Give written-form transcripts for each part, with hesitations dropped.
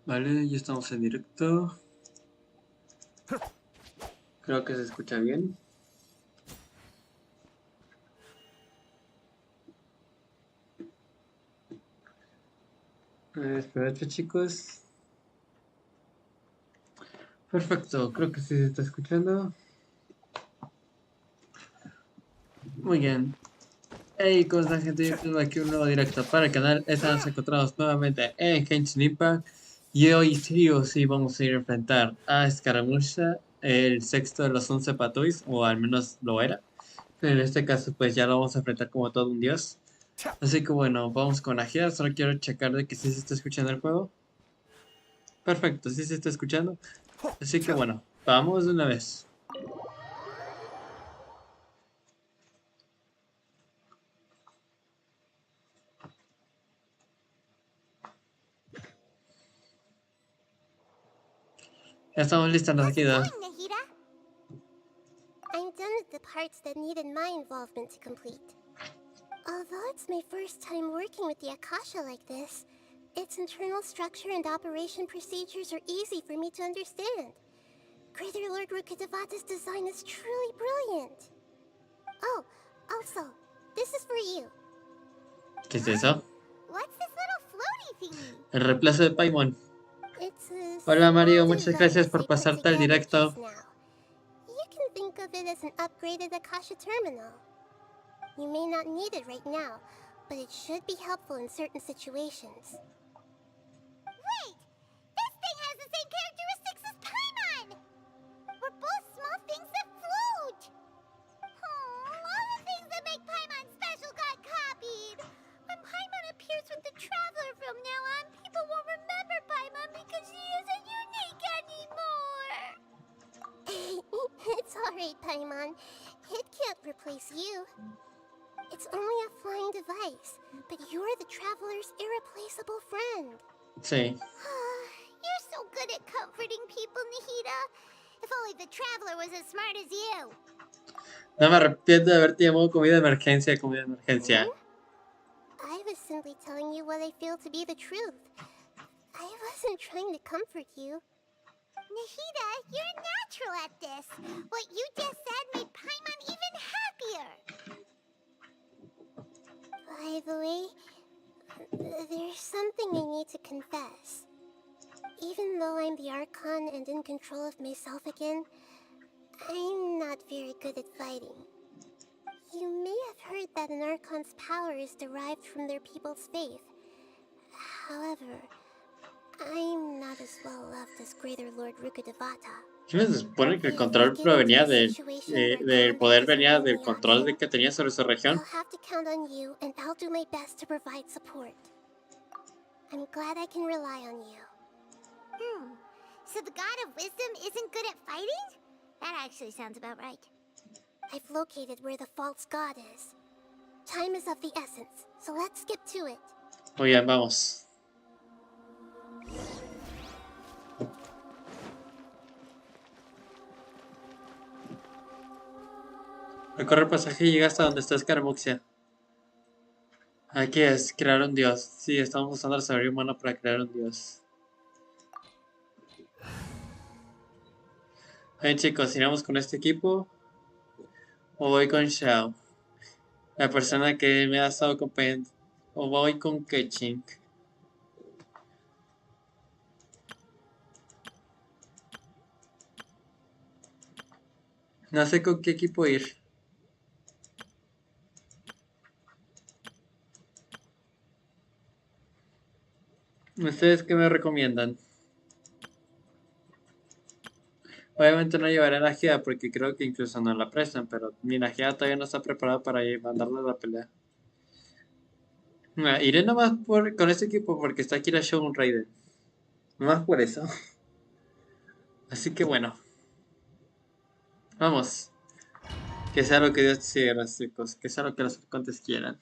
Vale, ya estamos en directo. Creo que se escucha bien. Espérate, chicos. Perfecto, creo que sí se está escuchando. Muy bien. Hey, ¿cómo están, gente? Yo tengo aquí un nuevo directo para el canal. Estamos encontrados nuevamente en Genshin Impact. Y hoy sí o sí vamos a ir a enfrentar a Scaramuccia, el sexto de los 11 patois, o al menos lo era. Pero en este caso, pues ya lo vamos a enfrentar como todo un dios. Así que bueno, vamos con la gira. Solo quiero checar de que sí se está escuchando el juego. Perfecto, sí se está escuchando. Así que bueno, vamos de una vez. Ya estamos listos, Nacimiento. I'm done with the parts that needed my involvement to complete. Although it's my first time working with the Akasha like this, its internal structure and operation procedures are easy for me to understand. Greater Lord Rukkhadevata's design is truly brilliant. Oh, also, this is for you. ¿Qué es eso? What's this little floaty thingy? El reemplazo de Paimon. It's a Hola Mario, small muchas gracias device por I put pasarte al together directo. just now. You can think of it as an upgraded Akasha terminal. You may not need it right now, but it should be helpful in certain situations. Wait! This thing has the same characteristics as Paimon! We're both small things that float! Oh, all the things that make Paimon special got copied! When Paimon appears with the Traveler from now on, people won't remember Paimon because she isn't unique anymore! It's alright, Paimon. It can't replace you. It's only a flying device, but you're the Traveler's irreplaceable friend. Sí. You're so good at comforting people, Nahida. If only the Traveler was as smart as you. No me arrepiento de haberte llamado comida de emergencia, comida de emergencia. I was simply telling you what I feel to be the truth. I wasn't trying to comfort you. Nahida, you're natural at this. What you just said made Paimon even happier. By the way, there's something I need to confess. Even though I'm the Archon and in control of myself again, I'm not very good at fighting. You may have heard that an Archon's power is derived from their people's faith. However, I'm not as well loved as Greater Lord Rukkhadevata. ¿Qué se supone que el control provenía del poder venía del control que tenía sobre su región? I'll have to count on you, and I'll do my best to provide support. I'm glad I can rely on you. So the God of Wisdom isn't good at fighting? That actually sounds about right. I've located where the false god is. Time is of the essence, so let's get to it. Muy bien, vamos. Recorre el pasaje y llega hasta donde está Scaramuccia. Aquí es, crear un dios. Sí, estamos usando la sabiduría humana para crear un dios. Bien, chicos, ¿iremos con este equipo o voy con Xiao? La persona que me ha estado acompañando. O voy con Keqing. No sé con qué equipo ir. ¿Ustedes qué me recomiendan? Obviamente no llevaré energía porque creo que incluso no la prestan, pero mi energía todavía no está preparada para mandarle a la pelea. Iré nomás con este equipo porque está aquí la Shogun Raiden. Nomás por eso. Así que bueno. Vamos. Que sea lo que Dios quiera, chicos. Que sea lo que los arcontes quieran.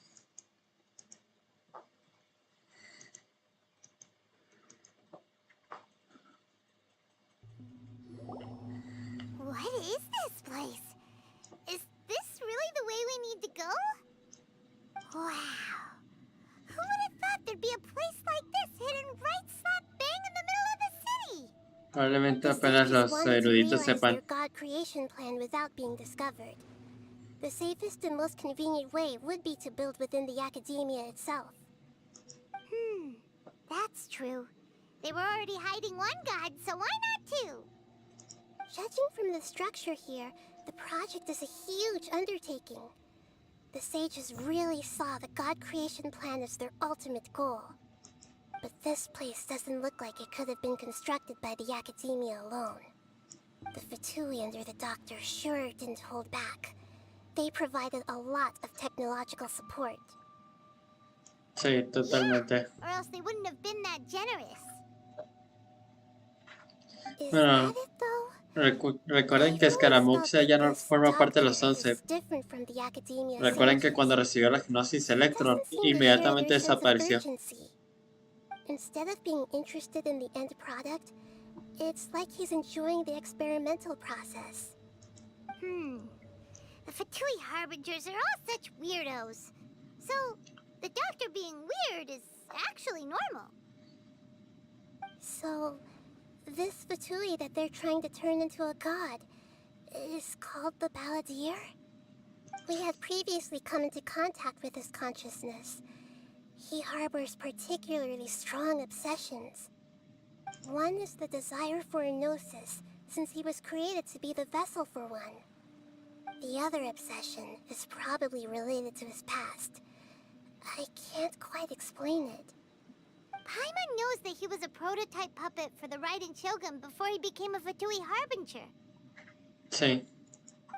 What is this place? Is this really the way we need to go? Wow. Who would have thought there'd be a place like this hidden right slap bang in the middle of Probablemente The apenas sages los wanted to eruditos realize sepan. their god creation plan without being discovered. The safest and most convenient way would be to build within the academia itself. That's true. They were already hiding one god, so why not two? Judging from the structure here, the project is a huge undertaking. The sages really saw the god creation plan as their ultimate goal. But this place doesn't look like it could have been constructed by the academia alone. The Fatui under the doctor sure didn't hold back. They provided a lot of technological support. Sí, totalmente. Or else they wouldn't have been that generous. Is Bueno, that it though? recuerden I've que always thought Scaramuccia that ya no this forma parte de los doctor 11. is different from the academia Recuerden que sages. cuando recibió la Gnosis Electron, Doesn't seem to share inmediatamente their sense of desapareció. urgency. Instead of being interested in the end product, it's like he's enjoying the experimental process. The Fatui Harbingers are all such weirdos. So, the doctor being weird is actually normal. So, this Fatui that they're trying to turn into a god is called the Balladeer? We had previously come into contact with his consciousness. He harbors particularly strong obsessions. One is the desire for a gnosis, since he was created to be the vessel for one. The other obsession is probably related to his past. I can't quite explain it. Paimon knows that he was a prototype puppet for the Raiden Shogun before he became a Fatui Harbinger. Sí.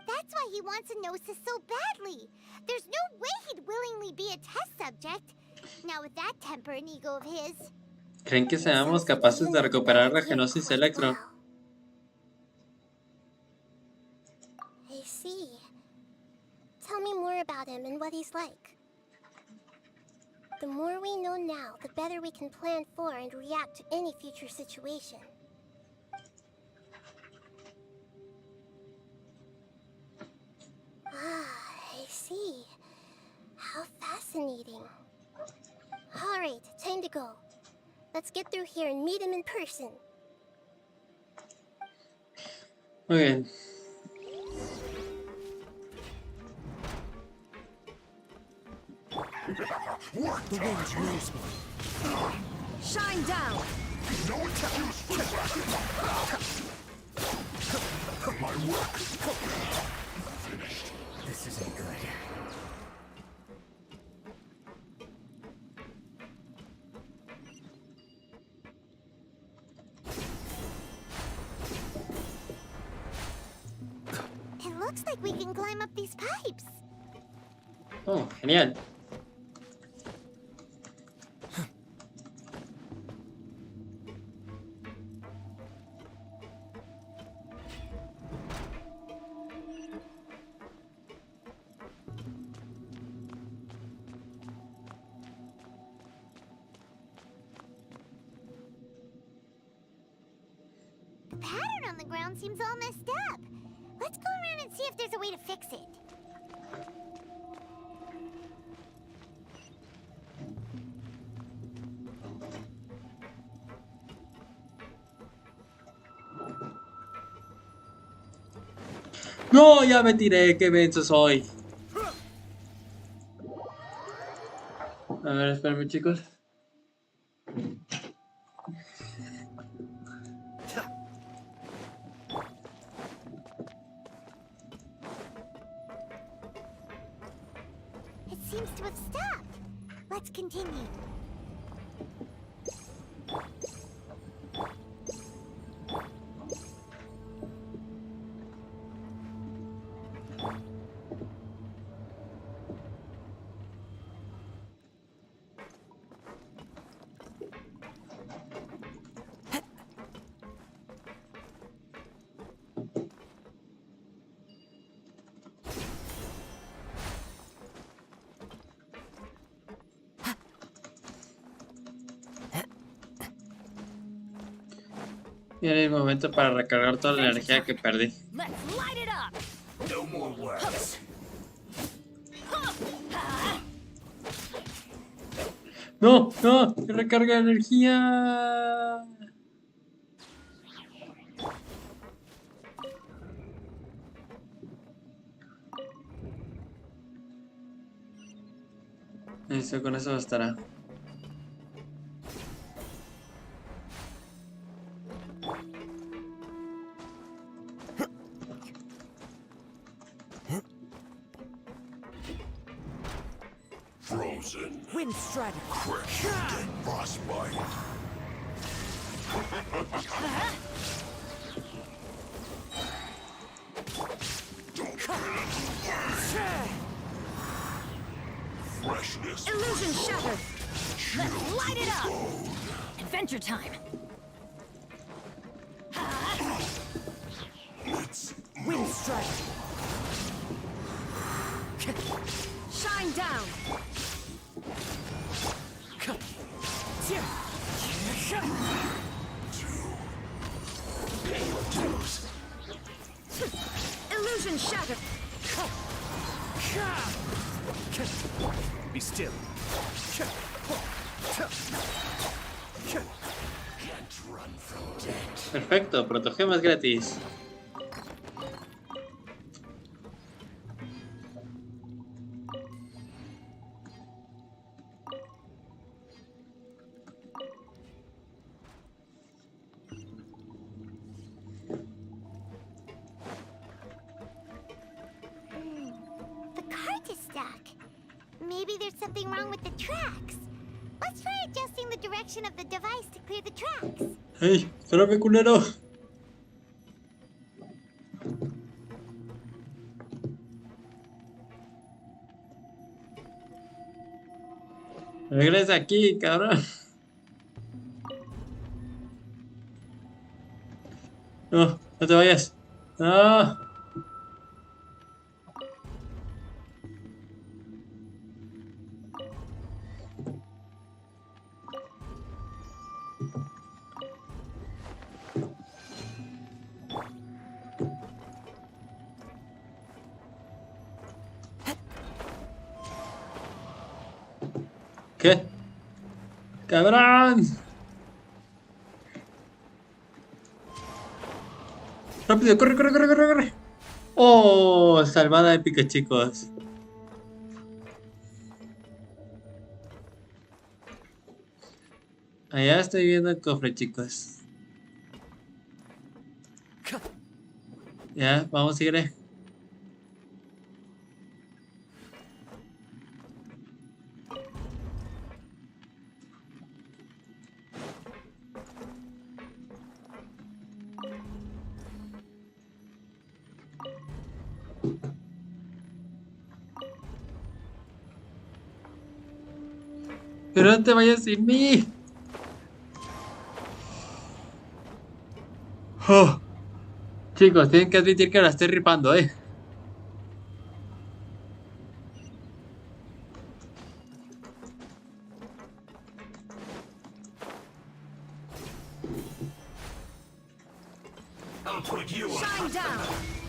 That's why he wants a gnosis so badly. There's no way he'd willingly be a test subject. Now with that temper and ego of his. ¿Creen que seamos Sounds like capaces you de know the recuperar la Balladeer Gnosis quite Electron? well. I see. Tell me more about him and what he's like. The more we know now, the better we can plan for and react to any future situation. Ah, I see. How fascinating. Alright, time to go. Let's get through here and meet him in person. Muy bien. The winds knows me. Shine down! My work This isn't good. It looks like we can climb up these pipes. Oh, genial. The pattern on the ground seems all messed up. Let's go around and see if there's a way to fix it. No, ya me tiré, qué menso soy. A ver, espérame, chicos. It seems to have stopped. Let's continue. Y era el momento para recargar toda la energía que perdí. Let's light it up! no more words. No, no, que recarga energía. Eso, con eso bastará. Frozen. Wind strider. Quick. Get frostbite. Freshness. Illusion shattered. Let's light it up. Adventure time. Let's Wind strider. Shine down. Illusion shattered. Be still. can't run from death. Perfecto, protogemas gratis. The cart is stuck. Maybe there's something wrong with the tracks. Let's try adjusting the direction of the device to clear the tracks. ¡Ey! ¡Espérame, culero! Regresa aquí, cabrón. No, no te vayas. No. ¿Qué? ¡Cabrón! ¡Rápido! ¡Corre, corre, corre, corre, corre! ¡Oh! Salvada épica, chicos. Allá estoy viendo el cofre, chicos. Ya, vamos, seguiré. Pero no te vayas sin mí. Oh. Chicos, tienen que admitir que la estoy ripando, I'll put you on. Shine down.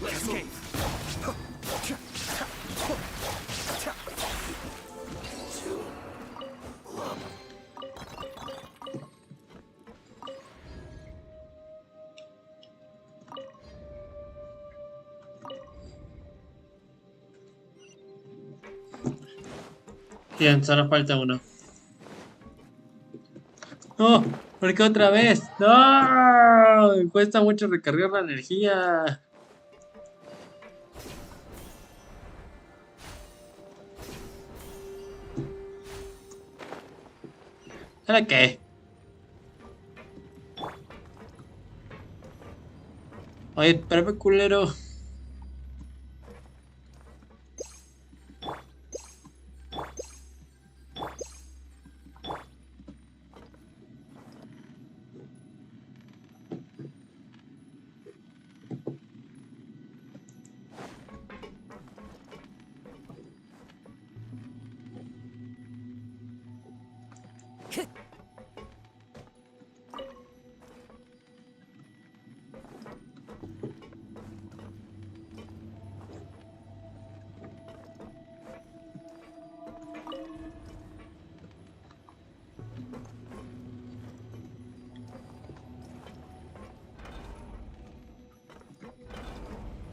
Let's go. Bien, solo falta uno. ¡No! ¿Por qué otra vez? ¡No! Me cuesta mucho recargar la energía. ¿Ahora qué? Oye, espérame, culero.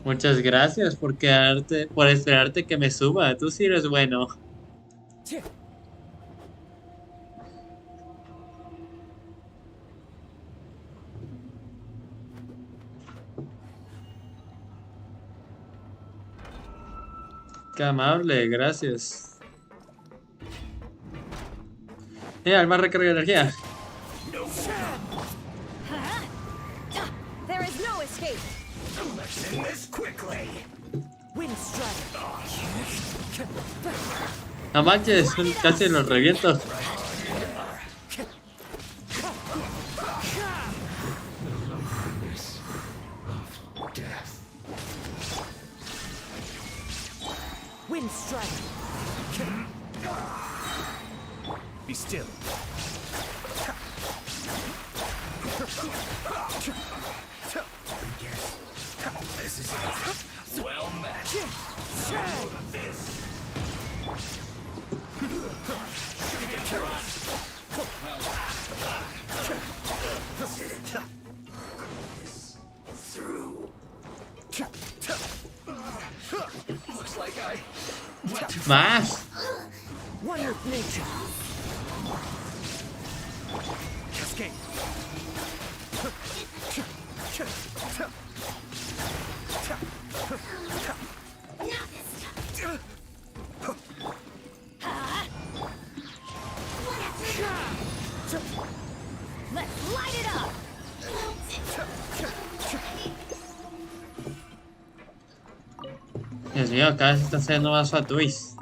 Muchas gracias por quedarte, por esperarte que me suba. Tú sí eres bueno. Qué amable, gracias. Mira, el más recarga de energía. There is no escape. Let's end this quickly. Wind strike. No manches, casi los reviento. Death. Wind strike. Be still. This is it. Well met. This. Through. Looks like I went too Más. One with nature. Escape. Let's light it up. Dios mío, cada vez está haciendo más Fat Twist.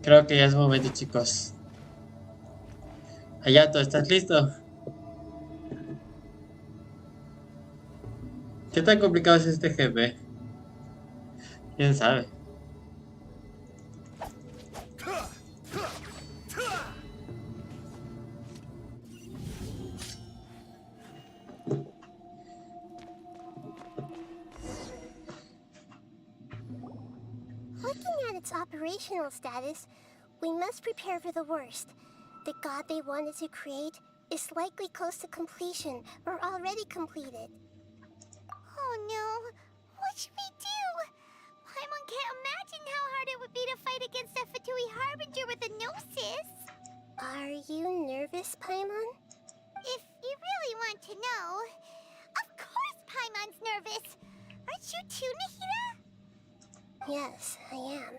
Creo que ya es momento, chicos. Hayato, ¿estás listo? ¿Qué tan complicado es este jefe? ¿Quién sabe? Looking at its operational status, we must prepare for the worst. The god they wanted to create is likely close to completion or already completed. Oh no, what should we do? Paimon can't imagine how hard it would be to fight against a Fatui Harbinger with a Gnosis. Are you nervous, Paimon? If you really want to know, of course Paimon's nervous. Aren't you too, Nahida? Yes, I am.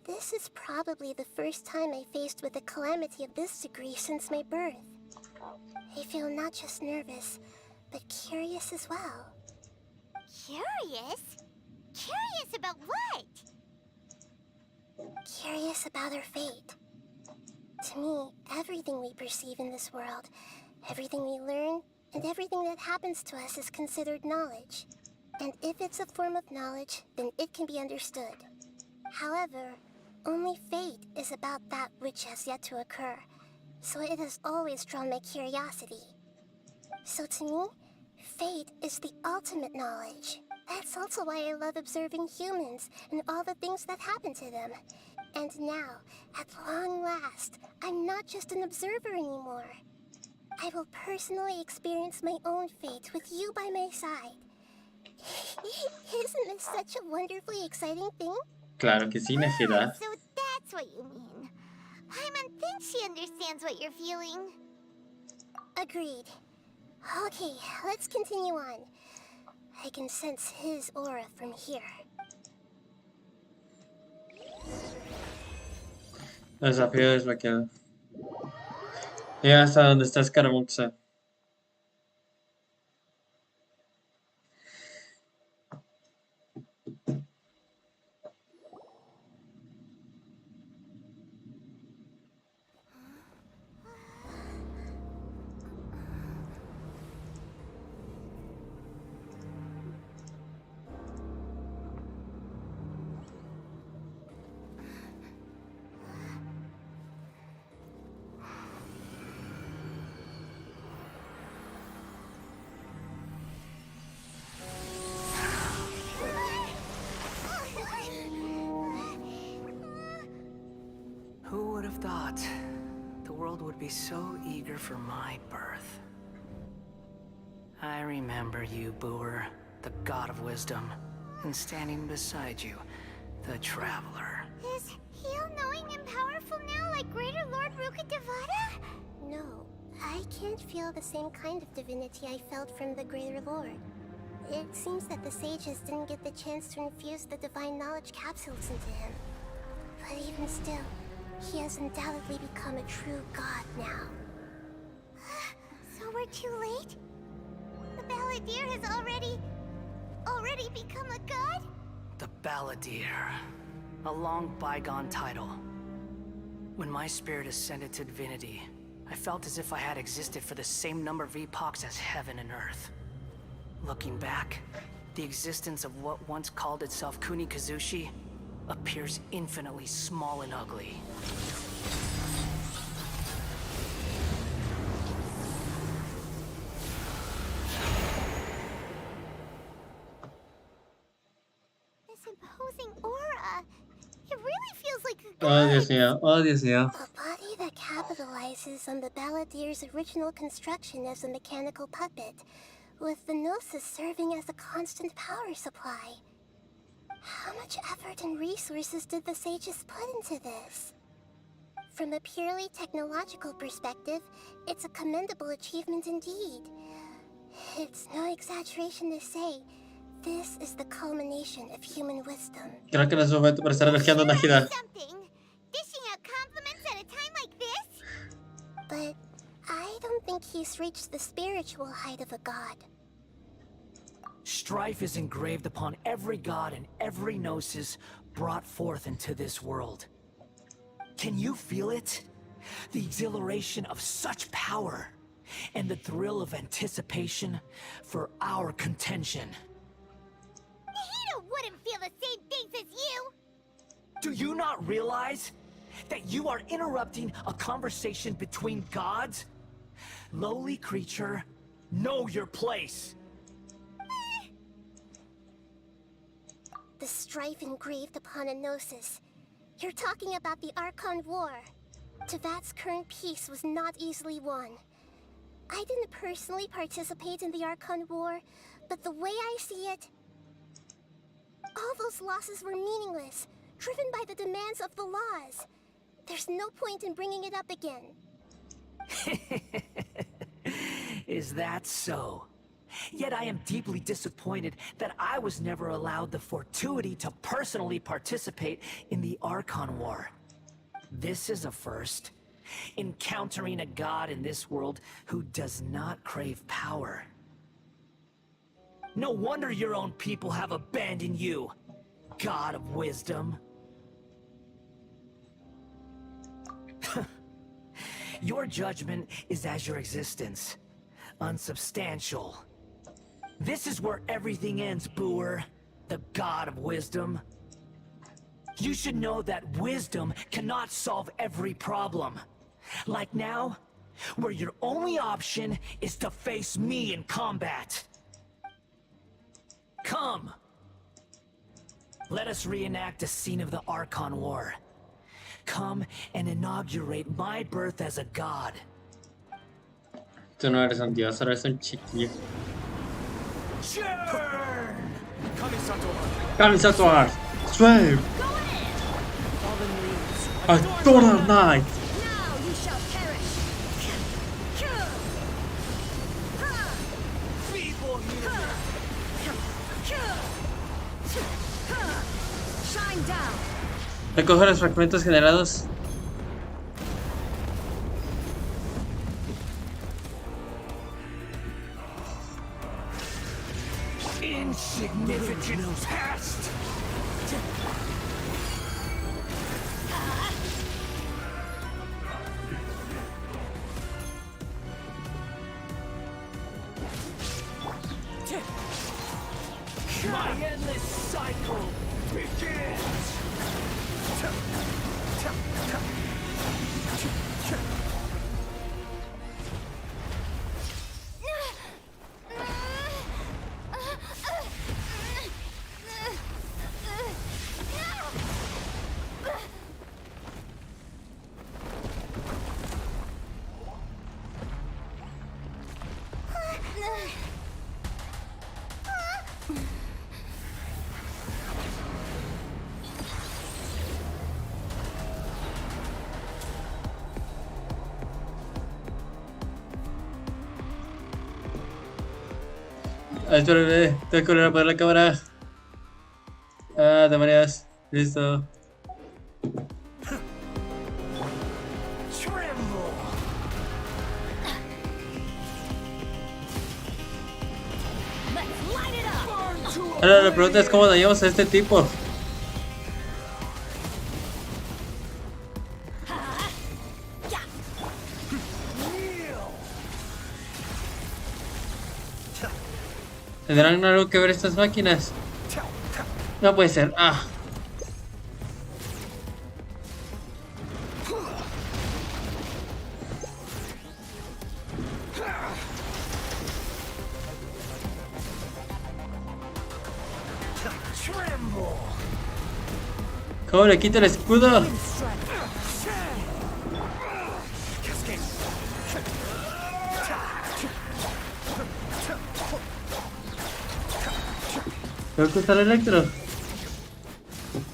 This is probably the first time I faced with a calamity of this degree since my birth. I feel not just nervous, but curious as well. Curious? Curious about what? Curious about our fate. To me, everything we perceive in this world, everything we learn, and everything that happens to us is considered knowledge. And if it's a form of knowledge, then it can be understood. However, only fate is about that which has yet to occur, so it has always drawn my curiosity. So to me, fate is the ultimate knowledge. That's also why I love observing humans and all the things that happen to them. And now, at long last, I'm not just an observer anymore. I will personally experience my own fate with you by my side. Isn't this such a wonderfully exciting thing? Claro que sí, Nahida. So that's what you mean. Paimon thinks she understands what you're feeling. Agreed. Okay, let's continue on. I can sense his aura from here. Desafío desbloqueado. Llega hasta donde está Scaramuccia. would be so eager for my birth. I remember you, Booer, the god of wisdom, and standing beside you, the traveler. Is he all-knowing and powerful now like Greater Lord Rukkhadevata? No, I can't feel the same kind of divinity I felt from the Greater Lord. It seems that the sages didn't get the chance to infuse the divine knowledge capsules into him. But even still, he has undoubtedly become a true god now. So we're too late? The Balladeer has already become a god? The Balladeer. A long bygone title. When my spirit ascended to divinity, I felt as if I had existed for the same number of epochs as heaven and earth. Looking back, the existence of what once called itself Kunikazushi appears infinitely small and ugly. This imposing aura. It really feels like a Oh, god. Dios mío. Oh, Dios mío. A body that capitalizes on the Balladeer's original construction as a mechanical puppet, with the Gnosis serving as a constant power supply. How much effort and resources did the sages put into this? From a purely technological perspective, it's a commendable achievement indeed. It's no exaggeration to say, this is the culmination of human wisdom. Creo que no es momento para estar elogiando a Najida. Something. Dishing out compliments at a time like this? But I don't think he's reached the spiritual height of a god. Strife is engraved upon every god and every gnosis brought forth into this world. Can you feel it? The exhilaration of such power, and the thrill of anticipation for our contention. Hito wouldn't feel the same things as you. Do you not realize that you are interrupting a conversation between gods? Lowly creature, know your place. The strife engraved upon a gnosis. You're talking about the Archon War. Tevat's current peace was not easily won. I didn't personally participate in the Archon War, but the way I see it, all those losses were meaningless, driven by the demands of the laws. There's no point in bringing it up again. Is that so? Yet I am deeply disappointed that I was never allowed the fortuity to personally participate in the Archon War. This is a first. Encountering a god in this world who does not crave power. No wonder your own people have abandoned you, god of wisdom. Your judgment is as your existence, unsubstantial. This is where everything ends, Booer, the god of wisdom. You should know that wisdom cannot solve every problem. Like now, where your only option is to face me in combat. Come! Let us reenact a scene of the Archon War. Come and inaugurate my birth as a god. Tú no eres un dios, eres un chiquillo. Churn! Kamisator! Swim! Fallen leaves. Adora Knight! Now you shall perish. Feeble Shine down. Recoge los fragmentos generados. insignificant pest! My endless cycle begins! Espérame, tengo que volver a apagar la cámara. Ah, de mareas. Listo. Tremble! Let's light it up. Ahora la pregunta es cómo dañamos a este tipo. ¿Tendrán algo que ver estas máquinas? No puede ser. Ah. Tremble! ¿Cómo le quito el escudo? Tengo que usar electro.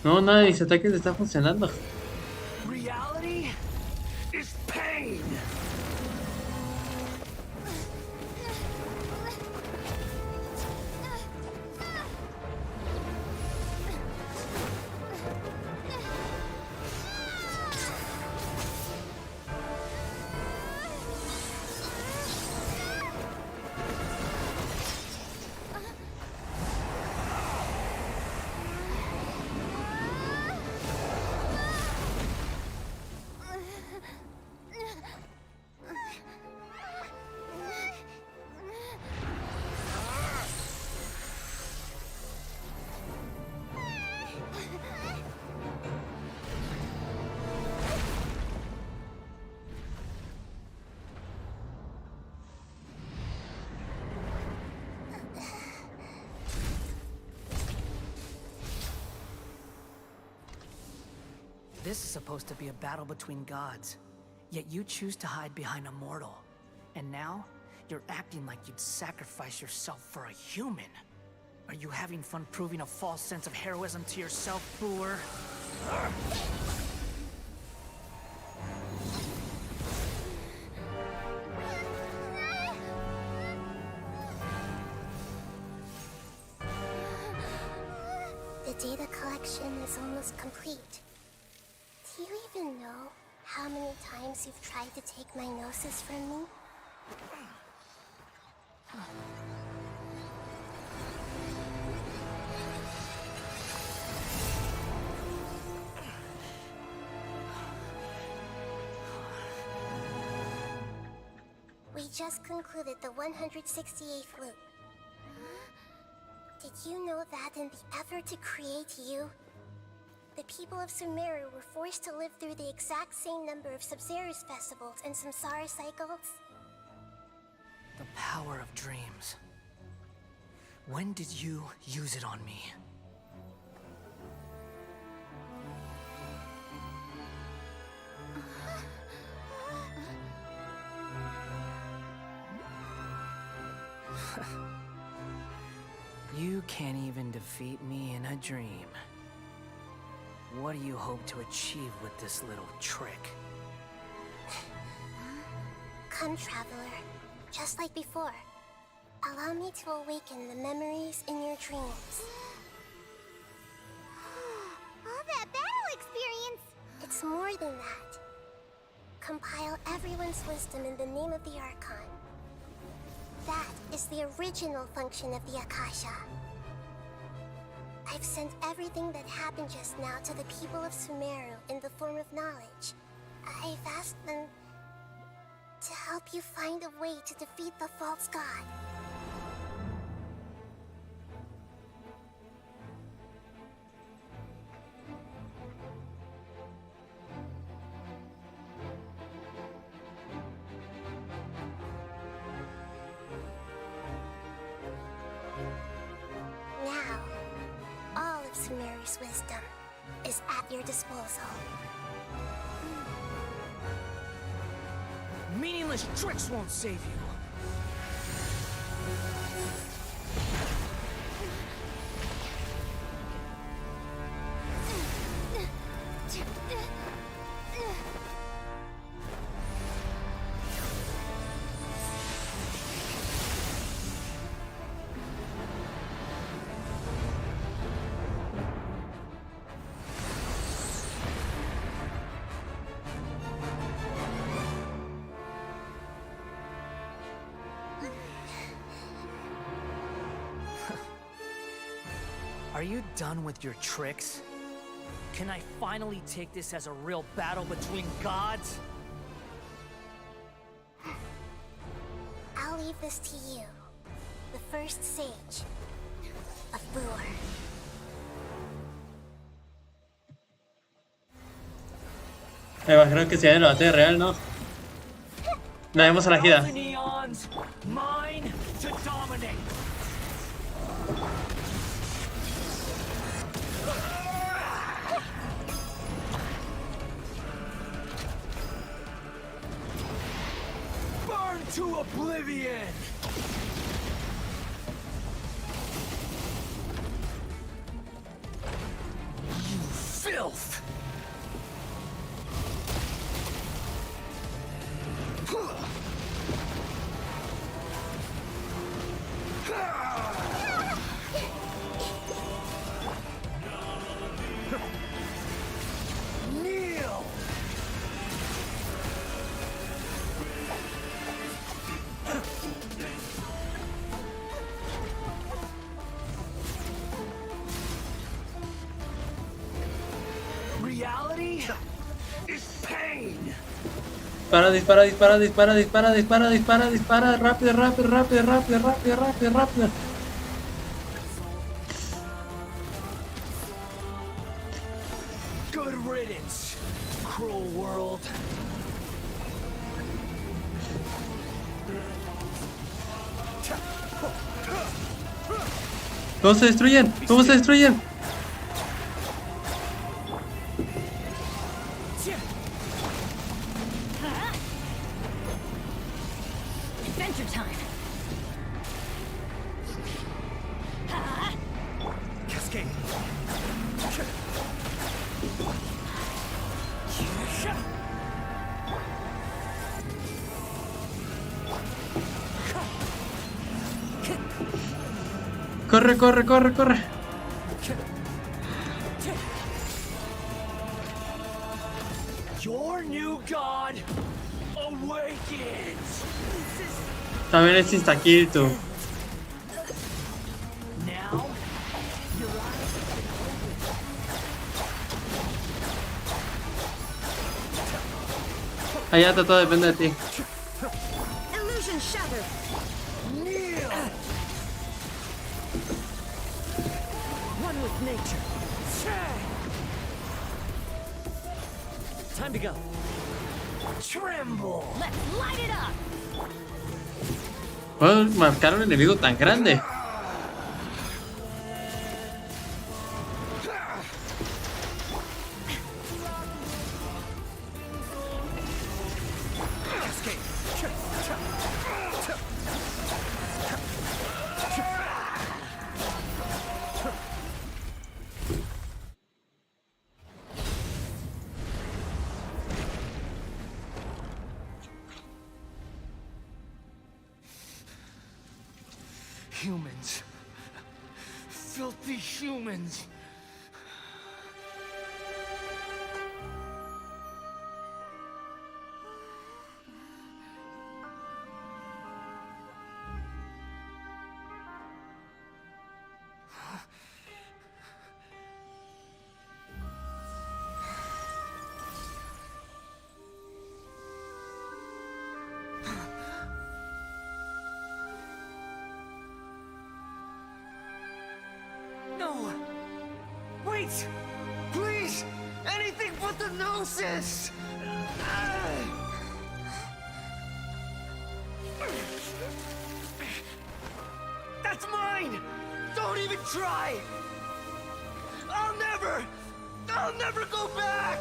No, nada de mis ataques está funcionando. Reality is pain! This is supposed to be a battle between gods, yet you choose to hide behind a mortal. And now, you're acting like you'd sacrifice yourself for a human. Are you having fun proving a false sense of heroism to yourself, Booer? The data collection is almost complete. Do you even know how many times you've tried to take my gnosis from me? We just concluded the 168th loop. Did you know that in the effort to create you, the people of Sumeru were forced to live through the exact same number of Sub-Zerus festivals and Samsara cycles? The power of dreams. When did you use it on me? You can't even defeat me in a dream. What do you hope to achieve with this little trick? Come, Traveler. Just like before. Allow me to awaken the memories in your dreams. All that battle experience! It's more than that. Compile everyone's wisdom in the name of the Archon. That is the original function of the Akasha. I've sent everything that happened just now to the people of Sumeru in the form of knowledge. I've asked them to help you find a way to defeat the false god. Now, all of Sumeru's wisdom is at your disposal. Meaningless tricks won't save you. Are you done with your tricks? Can I finally take this as a real battle between gods? I'll leave this to you. The first sage of Boor. Me imagino que si hay la batalla real, ¿no? Nos vemos a la gira. Thousand eons, mine to dominate. Burn to oblivion. You filth. Kneel. Reality is pain. Dispara, dispara, dispara, dispara, dispara, dispara, dispara, dispara, rápido, rápido, rápido, rápido, rápido, rápido, rápido. Good riddance, cruel world. ¿Cómo se destruyen? ¿Cómo se destruyen? Adventure time. Cascade. Corre, corre, corre, corre. Your new god awakens. También es insta-kill, tú. Now, your Allá está, todo depende de ti. Illusion shattered. kneel. One with nature. Time to go. Tremble. Let's light it up. Puedo marcar un enemigo tan grande. Humans. Filthy humans. No! Wait! Please! Anything but the gnosis! That's mine! Don't even try! I'll never go back!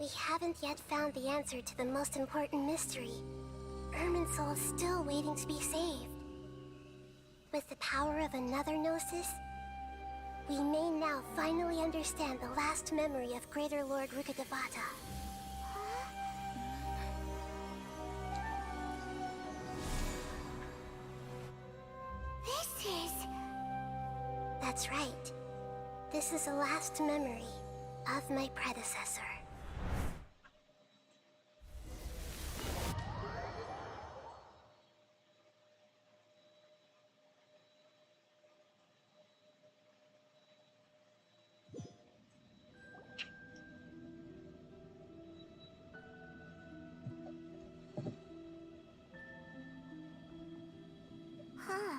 We haven't yet found the answer to the most important mystery. Irminsul is still waiting to be saved. With the power of another Gnosis, we may now finally understand the last memory of Greater Lord Rukkhadevata. That's right. This is the last memory of my predecessor. Huh.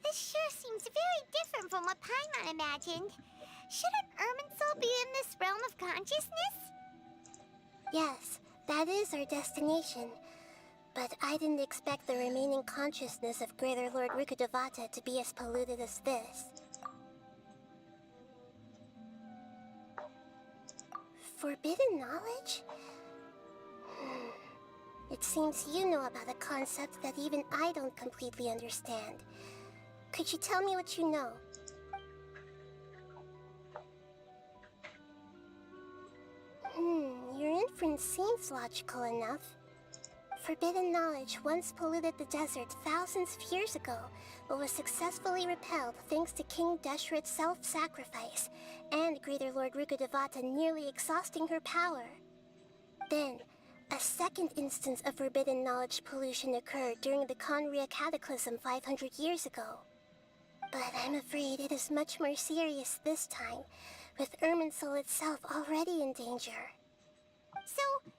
This sure seems very different from what Paimon imagined. Shouldn't Irminsul be in this realm of consciousness? Yes, that is our destination. But I didn't expect the remaining consciousness of Greater Lord Rukkhadevata to be as polluted as this. Forbidden knowledge? It seems you know about a concept that even I don't completely understand. Could you tell me what you know? Your inference seems logical enough. Forbidden knowledge once polluted the desert thousands of years ago, but was successfully repelled thanks to King Deshret's self-sacrifice, and Greater Lord Rukkhadevata nearly exhausting her power. Then, a second instance of forbidden knowledge pollution occurred during the Conria Cataclysm 500 years ago. But I'm afraid it is much more serious this time, with Irminsul itself already in danger. So,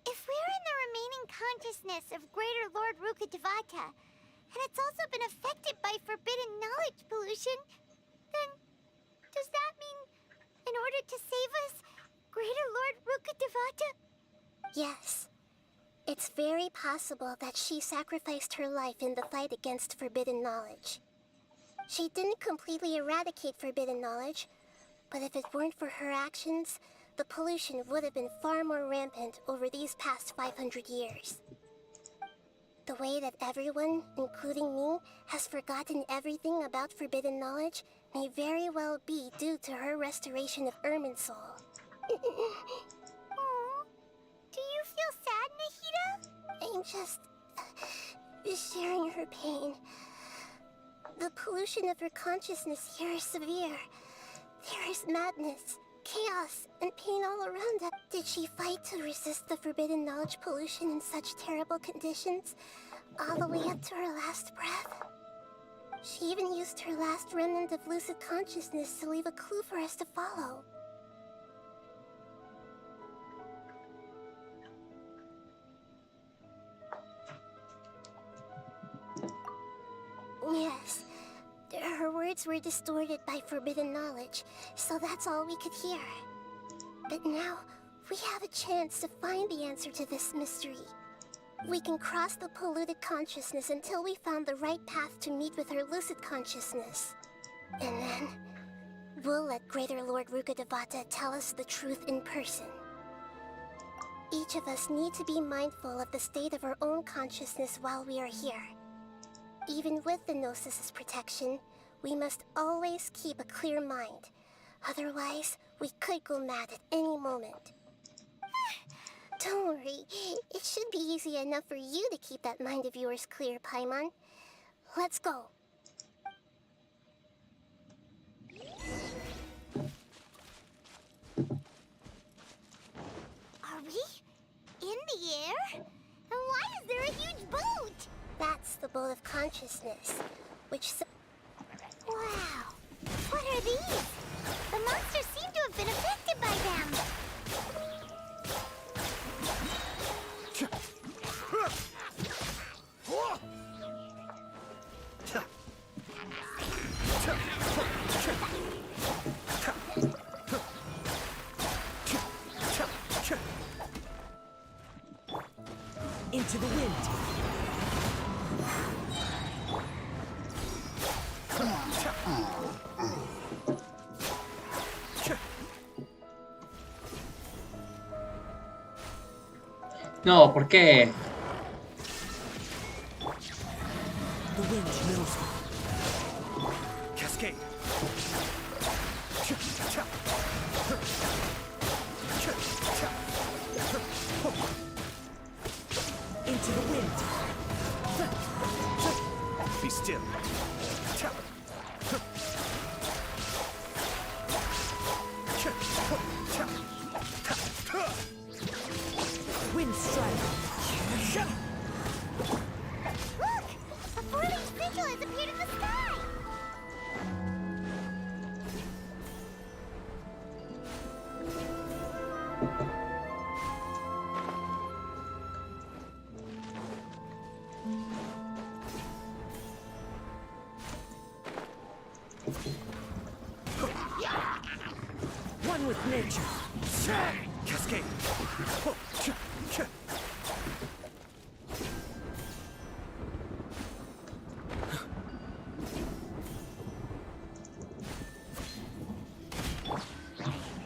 if we're in the remaining consciousness of Greater Lord Rukkhadevata, and it's also been affected by forbidden knowledge pollution, then does that mean, in order to save us, Greater Lord Rukkhadevata? Yes. It's very possible that she sacrificed her life in the fight against forbidden knowledge. She didn't completely eradicate forbidden knowledge, but if it weren't for her actions, the pollution would have been far more rampant over these past 500 years. The way that everyone, including me, has forgotten everything about forbidden knowledge may very well be due to her restoration of Irminsul. Aw, do you feel sad, Nahida? I'm just sharing her pain. The pollution of her consciousness here is severe. There is madness, chaos, and pain all around her. Did she fight to resist the forbidden knowledge pollution in such terrible conditions, all the way up to her last breath? She even used her last remnant of lucid consciousness to leave a clue for us to follow. Yes, her words were distorted by forbidden knowledge, so that's all we could hear. But now, we have a chance to find the answer to this mystery. We can cross the polluted consciousness until we found the right path to meet with her lucid consciousness. And then, we'll let Greater Lord Rukkhadevata tell us the truth in person. Each of us need to be mindful of the state of our own consciousness while we are here. Even with the Gnosis' protection, we must always keep a clear mind. Otherwise, we could go mad at any moment. Don't worry, it should be easy enough for you to keep that mind of yours clear, Paimon. Let's go. Are we in the air? And why is there a huge boat? That's the boat of consciousness, which... Wow! What are these? The monsters seem to have been affected by them. Into the wind. No, ¿por qué? The wind knows me. Cascade. Into the wind. Be still. appeared in the sky! One with nature. Cascade.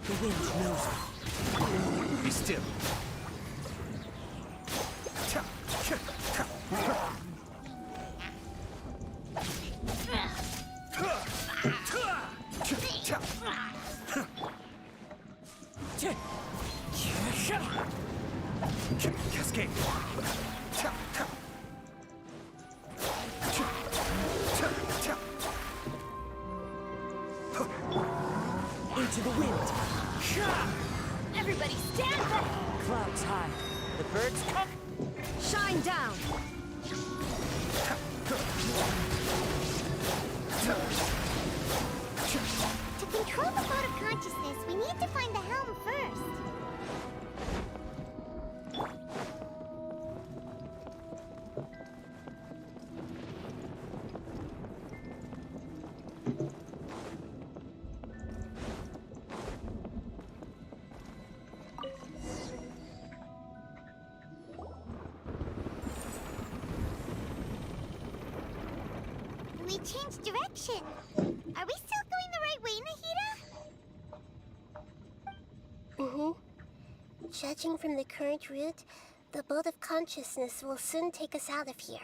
The wind knows me. Be still. Cascade. Into the wind. Everybody stand back! Clouds high. The birds come. Shine down! To control the boat of consciousness, we need to find the helm first. We changed direction. Are we still going the right way, Nahida? Mm-hmm. Judging from the current route, the boat of consciousness will soon take us out of here.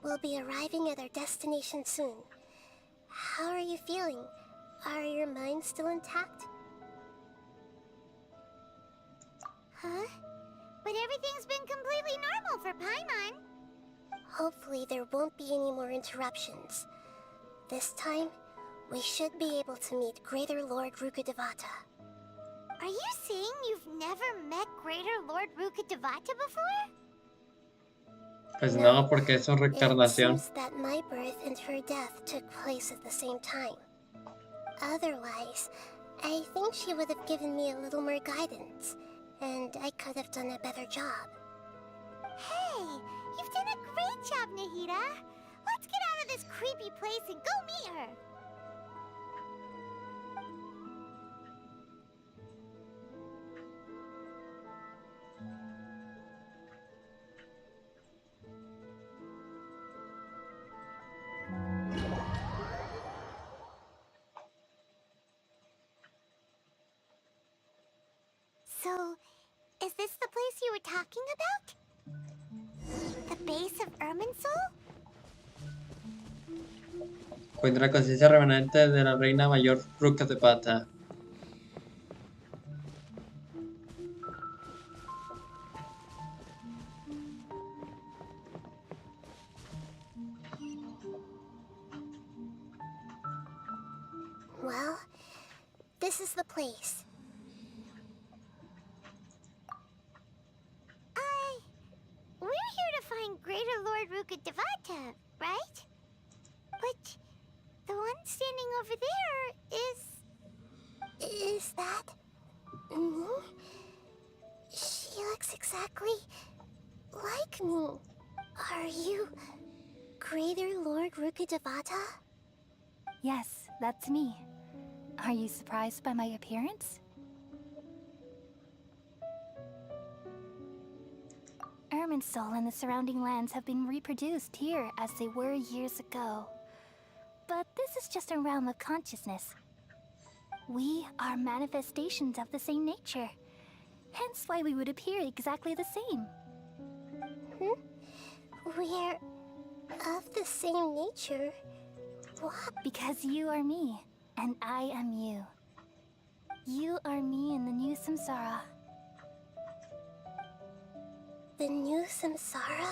We'll be arriving at our destination soon. How are you feeling? Are your minds still intact? Huh? But everything's been completely normal for Paimon. Hopefully there won't be any more interruptions. This time, we should be able to meet Greater Lord Rukkhadevata. Are you saying you've never met Greater Lord Rukkhadevata before? Pues no, porque es su It reencarnación. seems that my birth and her death took place at the same time. Otherwise, I think she would have given me a little more guidance, and I could have done a better job. Hey, you've done a great job, Nahida. Let's get out of this creepy place and go meet her. So, is this the place you were talking about? The base of Irminsul? Encuentra la conciencia remanente de la reina mayor Rukkhadevata. Well, this is the place. We're here to find Greater Lord Rukkhadevata, right? But the one standing over there is... Is that... me? She looks exactly like me. Are you Greater Lord Rukkhadevata? Yes, that's me. Are you surprised by my appearance? Irminsul and the surrounding lands have been reproduced here as they were years ago. But this is just a realm of consciousness. We are manifestations of the same nature. Hence why we would appear exactly the same. We're of the same nature. What? Because you are me, and I am you. You are me in the new samsara. The new samsara?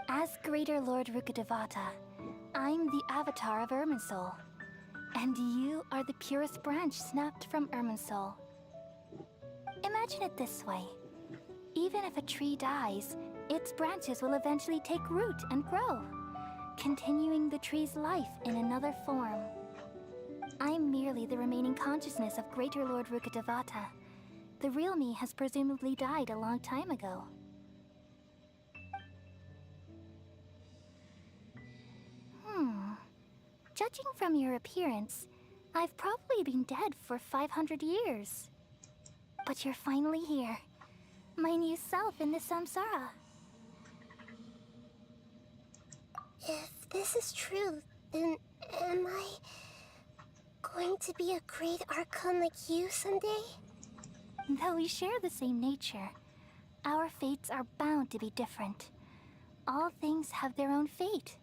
As Greater Lord Rukkhadevata, I'm the avatar of Irminsul. And you are the purest branch snapped from Irminsul. Imagine it this way. Even if a tree dies, its branches will eventually take root and grow, continuing the tree's life in another form. I'm merely the remaining consciousness of Greater Lord Rukkhadevata. The real me has presumably died a long time ago. Judging from your appearance, I've probably been dead for 500 years. But you're finally here. My new self in the samsara. If this is true, then am I going to be a great Archon like you someday? Though we share the same nature, our fates are bound to be different. All things have their own fate.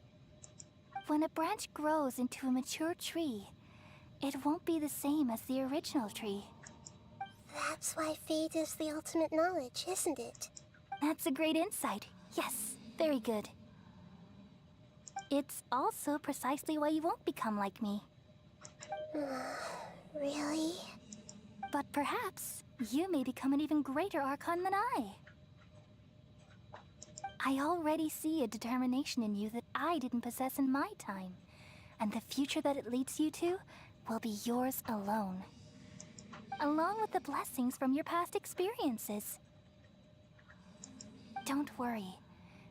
When a branch grows into a mature tree, it won't be the same as the original tree. That's why fate is the ultimate knowledge, isn't it? That's a great insight. Yes, very good. It's also precisely why you won't become like me. Really? But perhaps you may become an even greater Archon than I. I already see a determination in you that I didn't possess in my time. And the future that it leads you to will be yours alone. Along with the blessings from your past experiences. Don't worry.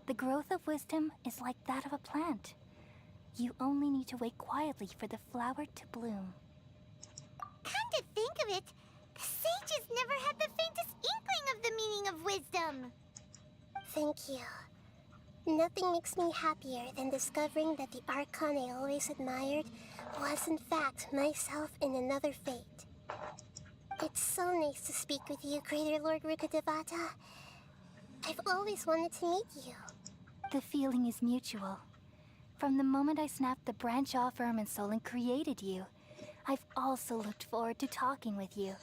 The growth of wisdom is like that of a plant. You only need to wait quietly for the flower to bloom. Come to think of it, the sages never had the faintest inkling of the meaning of wisdom. Thank you. Nothing makes me happier than discovering that the Archon I always admired was in fact myself in another fate. It's so nice to speak with you, Greater Lord Rukkhadevata. I've always wanted to meet you. The feeling is mutual. From the moment I snapped the branch off Irminsul and created you, I've also looked forward to talking with you.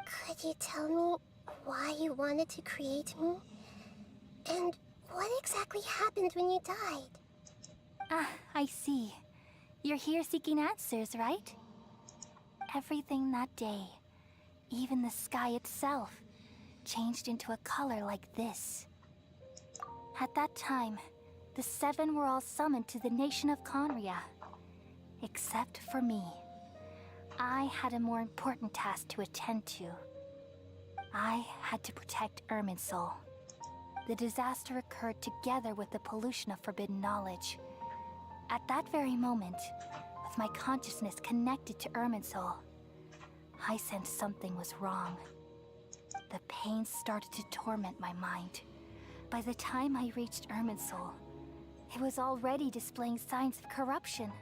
Could you tell me why you wanted to create me? And what exactly happened when you died? Ah, I see. You're here seeking answers, right? Everything that day, even the sky itself, changed into a color like this. At that time, the seven were all summoned to the nation of Conria. Except for me. I had a more important task to attend to. I had to protect Irminsul. The disaster occurred together with the pollution of forbidden knowledge. At that very moment, with my consciousness connected to Irminsul, I sensed something was wrong. The pain started to torment my mind. By the time I reached Irminsul, it was already displaying signs of corruption.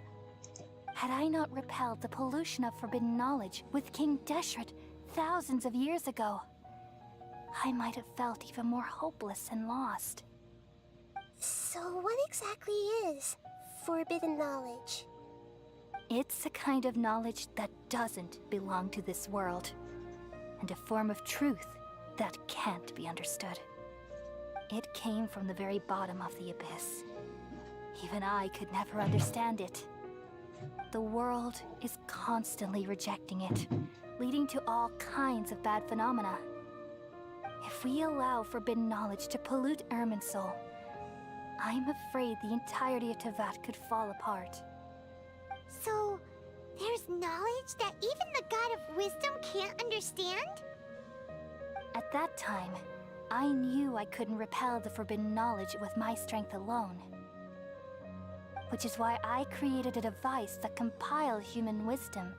Had I not repelled the pollution of forbidden knowledge with King Deshret thousands of years ago, I might have felt even more hopeless and lost. So what exactly is forbidden knowledge? It's a kind of knowledge that doesn't belong to this world, and a form of truth that can't be understood. It came from the very bottom of the abyss. Even I could never understand it. The world is constantly rejecting it, leading to all kinds of bad phenomena. If we allow forbidden knowledge to pollute Irminsul, I'm afraid the entirety of Teyvat could fall apart. So, there's knowledge that even the God of wisdom can't understand? At that time, I knew I couldn't repel the forbidden knowledge with my strength alone. Which is why I created a device that compiled human wisdom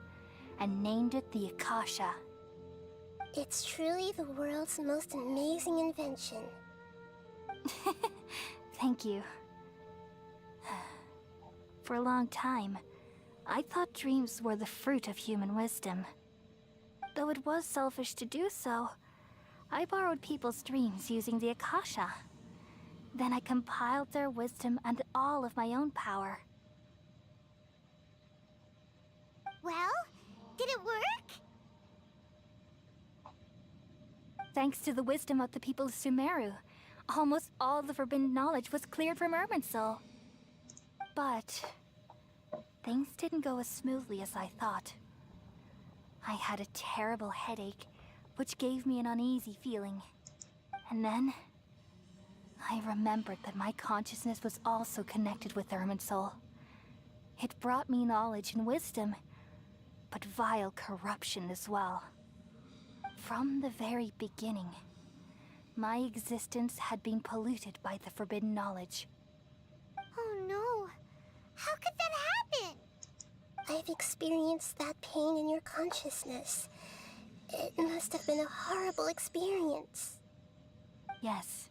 and named it the Akasha. It's truly the world's most amazing invention. Thank you. For a long time, I thought dreams were the fruit of human wisdom. Though it was selfish to do so, I borrowed people's dreams using the Akasha. Then I compiled their wisdom and all of my own power. Well, Did it work? Thanks to the wisdom of the people of Sumeru, almost all the forbidden knowledge was cleared from Irminsul. But things didn't go as smoothly as I thought. I had a terrible headache, which gave me an uneasy feeling. And then I remembered that my consciousness was also connected with Irminsul. It brought me knowledge and wisdom, but vile corruption as well. From the very beginning, my existence had been polluted by the forbidden knowledge. Oh no. How could that happen? I've experienced that pain in your consciousness. It must have been a horrible experience. Yes,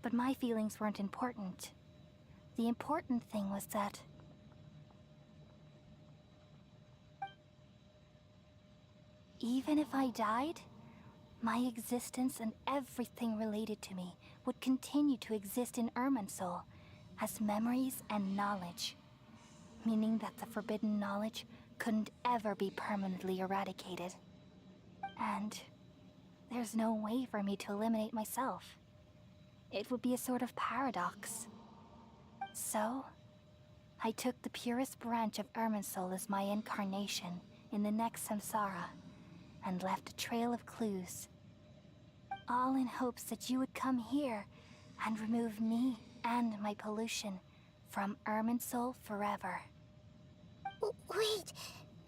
but my feelings weren't important. The important thing was that even if I died, my existence and everything related to me would continue to exist in Irminsul as memories and knowledge, meaning that the forbidden knowledge couldn't ever be permanently eradicated. And there's no way for me to eliminate myself. It would be a sort of paradox. So, I took the purest branch of Irminsul as my incarnation in the next samsara, and left a trail of clues. All in hopes that you would come here and remove me and my pollution from Irminsul forever. Wait,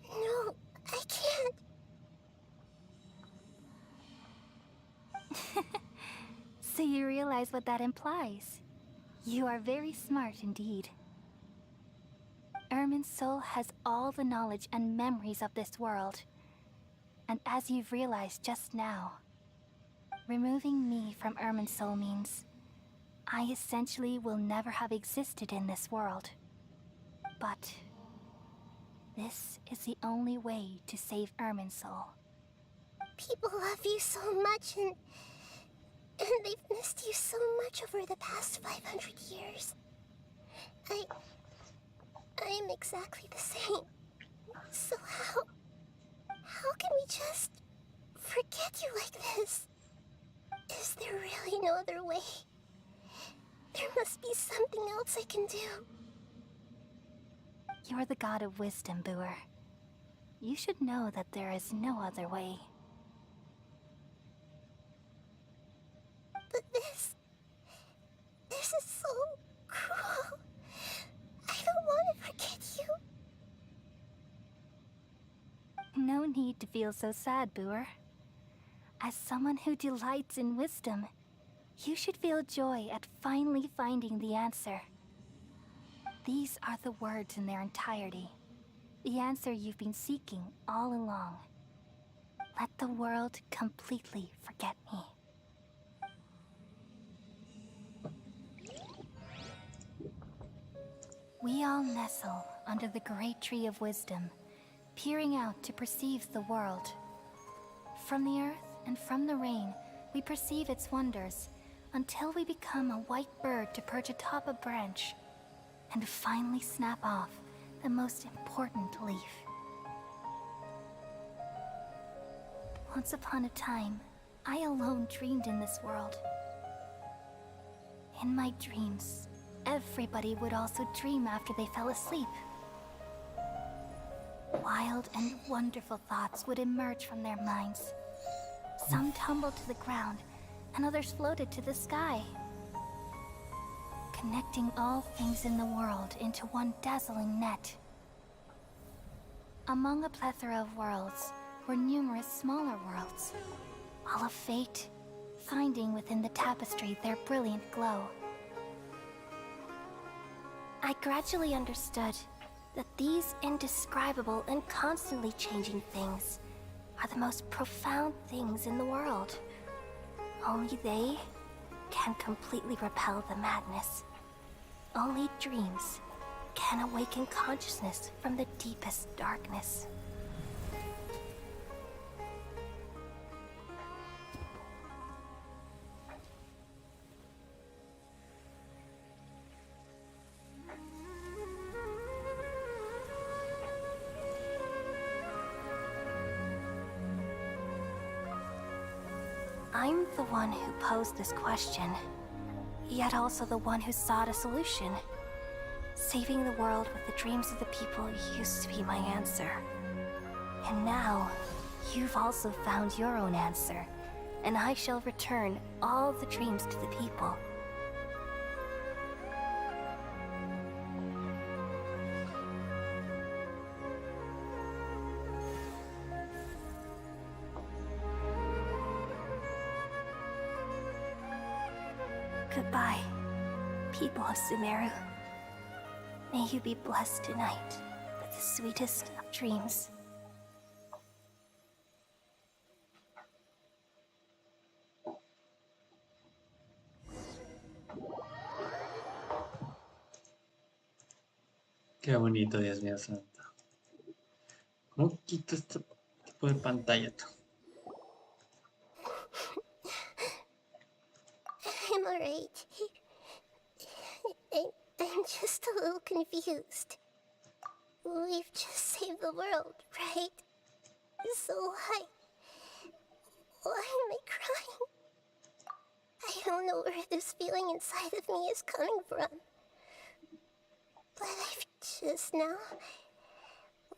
no, I can't. So you realize what that implies? You are very smart indeed. Irminsul has all the knowledge and memories of this world. And as you've realized just now, removing me from Irminsul means I essentially will never have existed in this world. But this is the only way to save Irminsul. People love you so much, and they've missed you so much over the past 500 years. I am exactly the same. So how can we just forget you like this? Is there really no other way? There must be something else I can do. You're the god of wisdom, Booer. You should know that there is no other way. But this is so cruel. I don't want to forget you. No need to feel so sad, Booer. As someone who delights in wisdom, you should feel joy at finally finding the answer. These are the words in their entirety. The answer you've been seeking all along. Let the world completely forget me. We all nestle under the great tree of wisdom, peering out to perceive the world. From the earth and from the rain, we perceive its wonders, until we become a white bird to perch atop a branch, and finally snap off the most important leaf. Once upon a time, I alone dreamed in this world. In my dreams, everybody would also dream after they fell asleep. Wild and wonderful thoughts would emerge from their minds. Some tumbled to the ground, and others floated to the sky, connecting all things in the world into one dazzling net. Among a plethora of worlds were numerous smaller worlds, all of fate, finding within the tapestry their brilliant glow. I gradually understood that these indescribable and constantly changing things are the most profound things in the world. Only they can completely repel the madness. Only dreams can awaken consciousness from the deepest darkness. I'm the one who posed this question, yet also the one who sought a solution. Saving the world with the dreams of the people used to be my answer. And now, you've also found your own answer, and I shall return all the dreams to the people. Goodbye, people of Sumeru. May you be blessed tonight with the sweetest of dreams. Qué bonito, Dios mío santo. ¿Cómo quito este tipo de pantalla tú? I'm alright. I'm just a little confused. We've just saved the world, right? So why am I crying? I don't know where this feeling inside of me is coming from. But I've just now...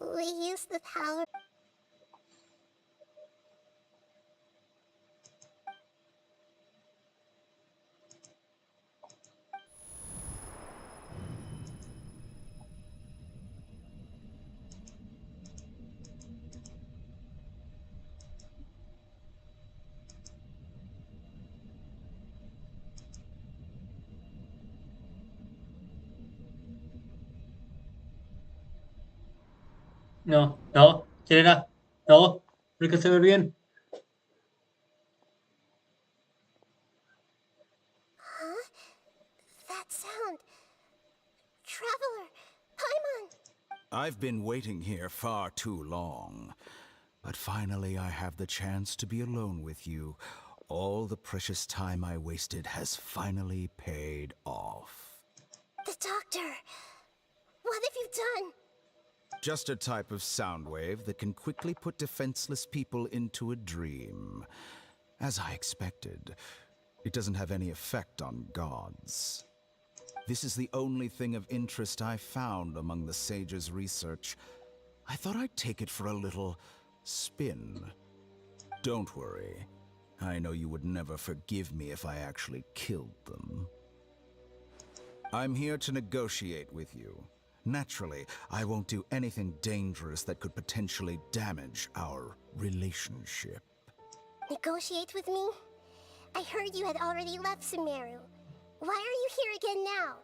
We used the power... No, no, ¿quién era? No, no hay que saber bien. Huh? That sound... Traveler! Paimon! I've been waiting here far too long. But finally I have the chance to be alone with you. All the precious time I wasted has finally paid off. The doctor! What have you done? Just a type of sound wave that can quickly put defenseless people into a dream. As I expected, it doesn't have any effect on gods. This is the only thing of interest I found among the sage's research. I thought I'd take it for a little spin. Don't worry. I know you would never forgive me if I actually killed them. I'm here to negotiate with you. Naturally, I won't do anything dangerous that could potentially damage our relationship. Negotiate with me? I heard you had already left Sumeru. Why are you here again now?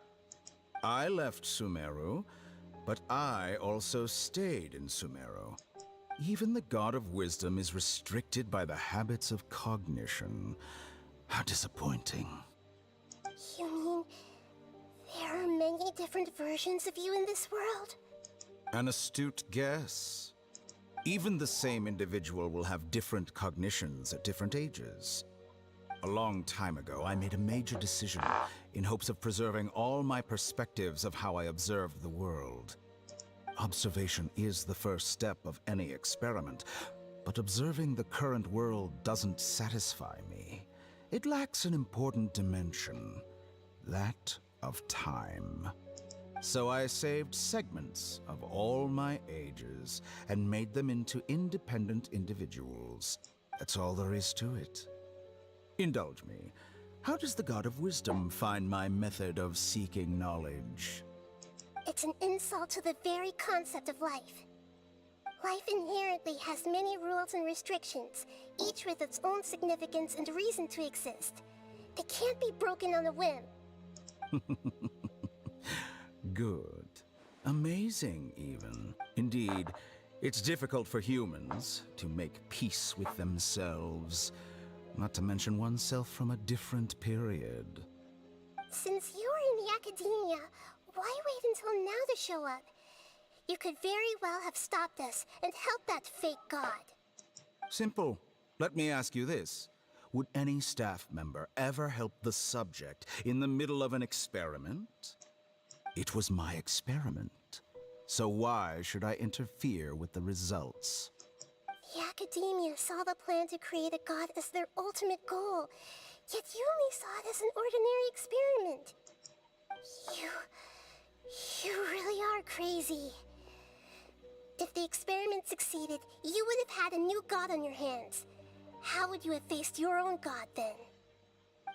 I left Sumeru, but I also stayed in Sumeru. Even the God of Wisdom is restricted by the habits of cognition. How disappointing. You mean... there are many different versions of you in this world? An astute guess. Even the same individual will have different cognitions at different ages. A long time ago, I made a major decision in hopes of preserving all my perspectives of how I observed the world. Observation is the first step of any experiment, but observing the current world doesn't satisfy me. It lacks an important dimension, that of time. So I saved segments of all my ages and made them into independent individuals. That's all there is to it. Indulge me. How does the God of Wisdom find my method of seeking knowledge? It's an insult to the very concept of life. Life inherently has many rules and restrictions, each with its own significance and reason to exist. They can't be broken on a whim. Good. Amazing, even. Indeed, it's difficult for humans to make peace with themselves, not to mention oneself from a different period. Since you're in the academia, why wait until now to show up? You could very well have stopped us and helped that fake god. Simple. Let me ask you this. Would any staff member ever help the subject in the middle of an experiment? It was my experiment. So why should I interfere with the results? The Academia saw the plan to create a god as their ultimate goal, yet you only saw it as an ordinary experiment. You really are crazy. If the experiment succeeded, you would have had a new god on your hands. How would you have faced your own god then?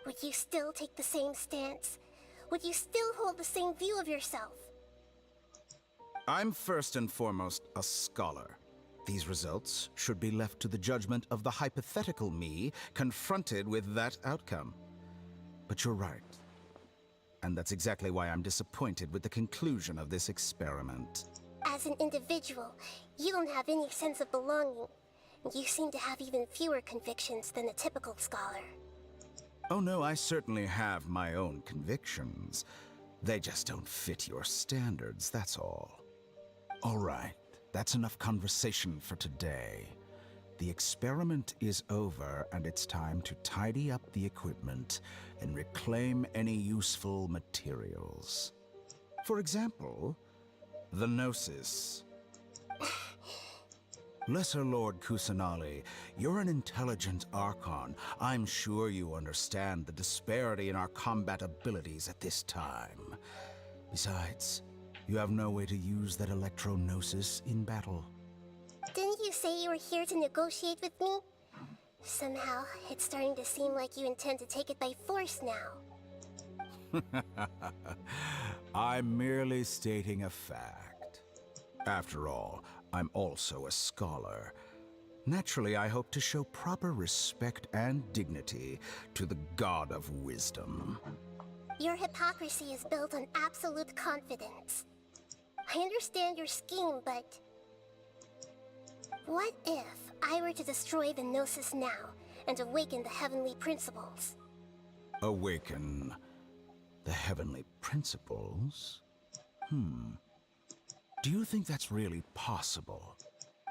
Would you still take the same stance? Would you still hold the same view of yourself? I'm first and foremost a scholar. These results should be left to the judgment of the hypothetical me confronted with that outcome. But you're right. And that's exactly why I'm disappointed with the conclusion of this experiment. As an individual, you don't have any sense of belonging. You seem to have even fewer convictions than a typical scholar. Oh no, I certainly have my own convictions. They just don't fit your standards, that's all. All right, that's enough conversation for today. The experiment is over, and it's time to tidy up the equipment and reclaim any useful materials. For example, the Gnosis. Lesser Lord Kusanali, you're an intelligent Archon. I'm sure you understand the disparity in our combat abilities at this time. Besides, you have no way to use that Electro-Gnosis in battle. Didn't you say you were here to negotiate with me? Somehow, it's starting to seem like you intend to take it by force now. I'm merely stating a fact. After all, I'm also a scholar. Naturally, I hope to show proper respect and dignity to the God of Wisdom. Your hypocrisy is built on absolute confidence. I understand your scheme, but... what if I were to destroy the Gnosis now and awaken the heavenly principles? Awaken the heavenly principles? Do you think that's really possible?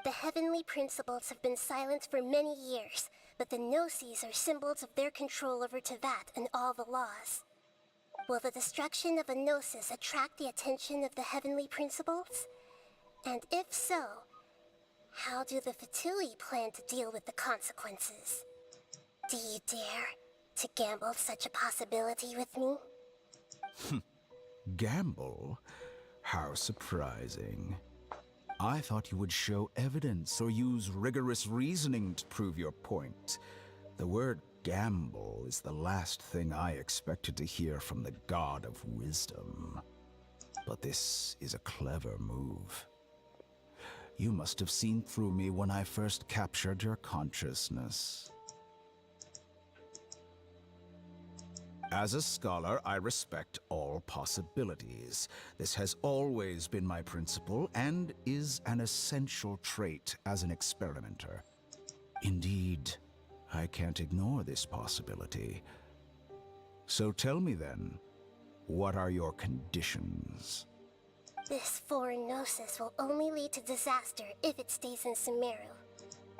The heavenly principles have been silent for many years, but the Gnosis are symbols of their control over Teyvat and all the laws. Will the destruction of a Gnosis attract the attention of the heavenly principles? And if so, how do the Fatui plan to deal with the consequences? Do you dare to gamble such a possibility with me? Gamble? How surprising. I thought you would show evidence or use rigorous reasoning to prove your point. The word gamble is the last thing I expected to hear from the God of Wisdom. But this is a clever move. You must have seen through me when I first captured your consciousness. As a scholar, I respect all possibilities. This has always been my principle and is an essential trait as an experimenter. Indeed, I can't ignore this possibility. So tell me then, what are your conditions? This foreign Gnosis will only lead to disaster if it stays in Sumeru.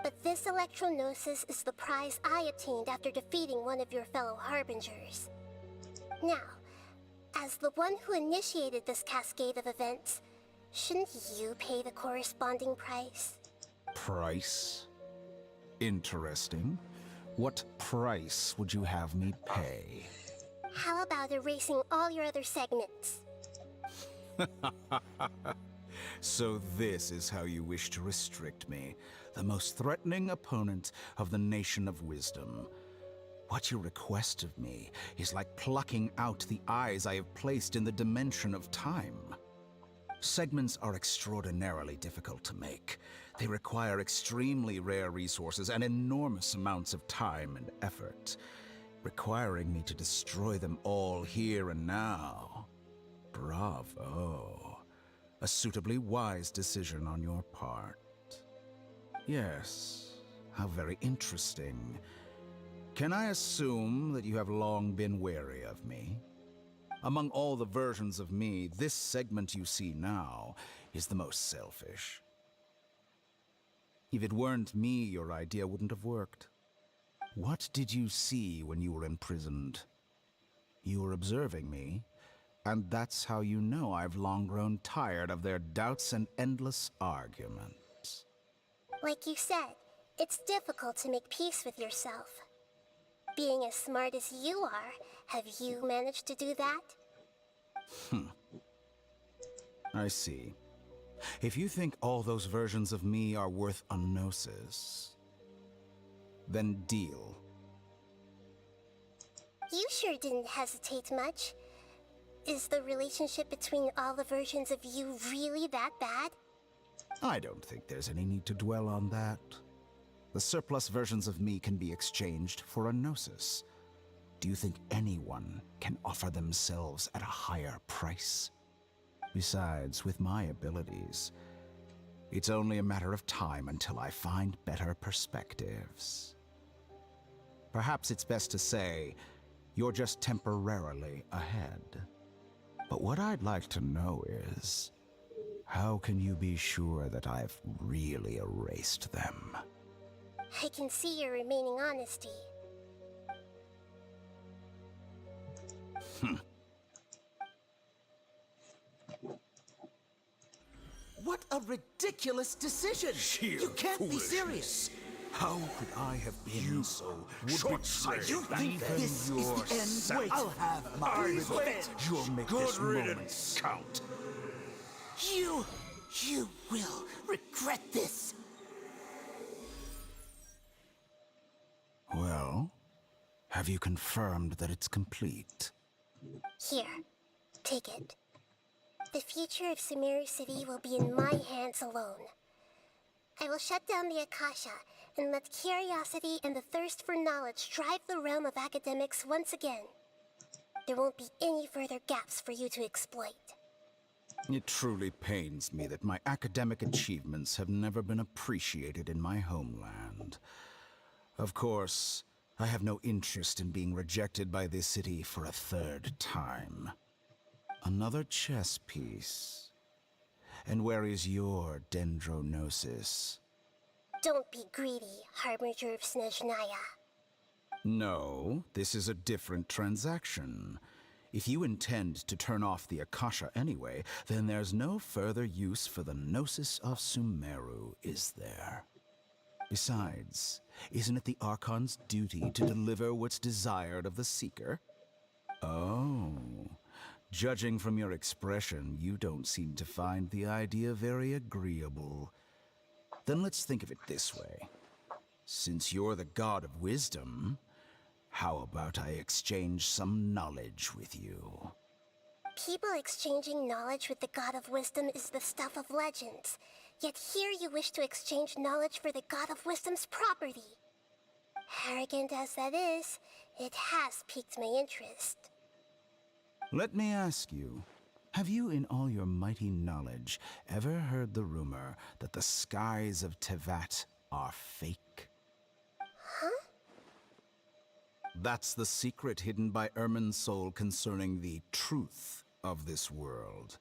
But this Electro-Gnosis is the prize I obtained after defeating one of your fellow Harbingers. Now, as the one who initiated this cascade of events, shouldn't you pay the corresponding price? Price? Interesting. What price would you have me pay? How about erasing all your other segments? So this is how you wish to restrict me, the most threatening opponent of the Nation of Wisdom. What you request of me is like plucking out the eyes I have placed in the dimension of time. Segments are extraordinarily difficult to make. They require extremely rare resources and enormous amounts of time and effort, requiring me to destroy them all here and now. Bravo. A suitably wise decision on your part. Yes, how very interesting. Can I assume that you have long been wary of me? Among all the versions of me, this segment you see now is the most selfish. If it weren't me, your idea wouldn't have worked. What did you see when you were imprisoned? You were observing me, and that's how you know I've long grown tired of their doubts and endless arguments. Like you said, It's difficult to make peace with yourself. Being as smart as you are, have you managed to do that? I see. If you think all those versions of me are worth a gnosis, then deal. You sure didn't hesitate much. Is the relationship between all the versions of you really that bad? I don't think there's any need to dwell on that. The surplus versions of me can be exchanged for a gnosis. Do you think anyone can offer themselves at a higher price? Besides, with my abilities, it's only a matter of time until I find better perspectives. Perhaps it's best to say, you're just temporarily ahead. But what I'd like to know is, how can you be sure that I've really erased them? I can see your remaining honesty. What a ridiculous decision! You can't be serious! How could I have been so Short-sighted! You think this is the end? Wait, I'll have my revenge! You'll make this moment count. You will regret this! Well, have you confirmed that it's complete? Here, take it. The future of Sumeru City will be in my hands alone. I will shut down the Akasha and let curiosity and the thirst for knowledge drive the realm of academics once again. There won't be any further gaps for you to exploit. It truly pains me that my academic achievements have never been appreciated in my homeland. Of course, I have no interest in being rejected by this city for a third time. Another chess piece. And where is your dendronosis? Don't be greedy, Harbinger of Snezhnaya. No, this is a different transaction. If you intend to turn off the Akasha anyway, then there's no further use for the Gnosis of Sumeru, is there? Besides, isn't it the Archon's duty to deliver what's desired of the Seeker? Oh, judging from your expression, you don't seem to find the idea very agreeable. Then let's think of it this way. Since you're the god of wisdom, how about I exchange some knowledge with you? People exchanging knowledge with the God of Wisdom is the stuff of legends. Yet here you wish to exchange knowledge for the God of Wisdom's property. Arrogant as that is, it has piqued my interest. Let me ask you, have you in all your mighty knowledge ever heard the rumor that the skies of Tevat are fake? Huh? That's the secret hidden by Irminsul concerning the truth of this world.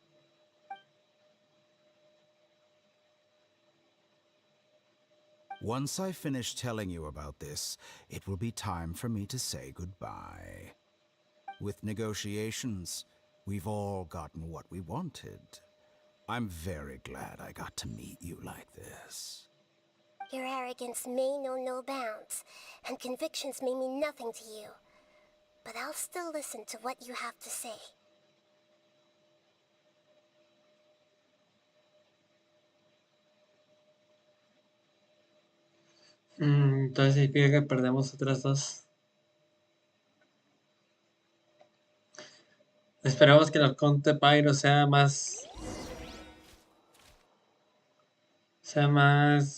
Once I finish telling you about this, it will be time for me to say goodbye. With negotiations, we've all gotten what we wanted. I'm very glad I got to meet you like this. Your arrogance may know no bounds, and convictions may mean nothing to you. But I'll still listen to what you have to say. Entonces significa que perdemos otras dos. Esperamos que el Conte Pyro sea más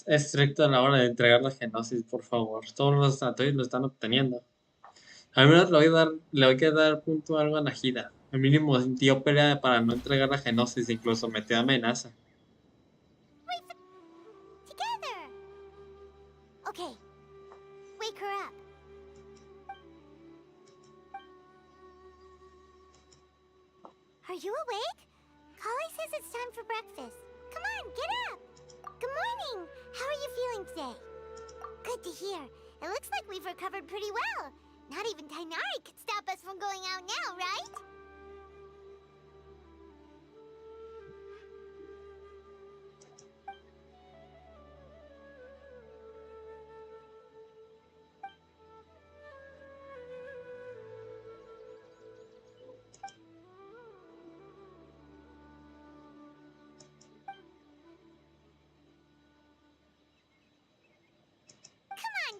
estricto a la hora de entregar la genosis, por favor. Todos los sanatorios lo están obteniendo. Al menos le voy a dar punto algo a Najida. Al mínimo dio pelea para no entregar la genosis, incluso metió amenaza. Together! Okay, wake her up. Are you awake? Kali says it's time for breakfast. Come on, get up! Good morning! How are you feeling today? Good to hear. It looks like we've recovered pretty well. Not even Tainari could stop us from going out now, right?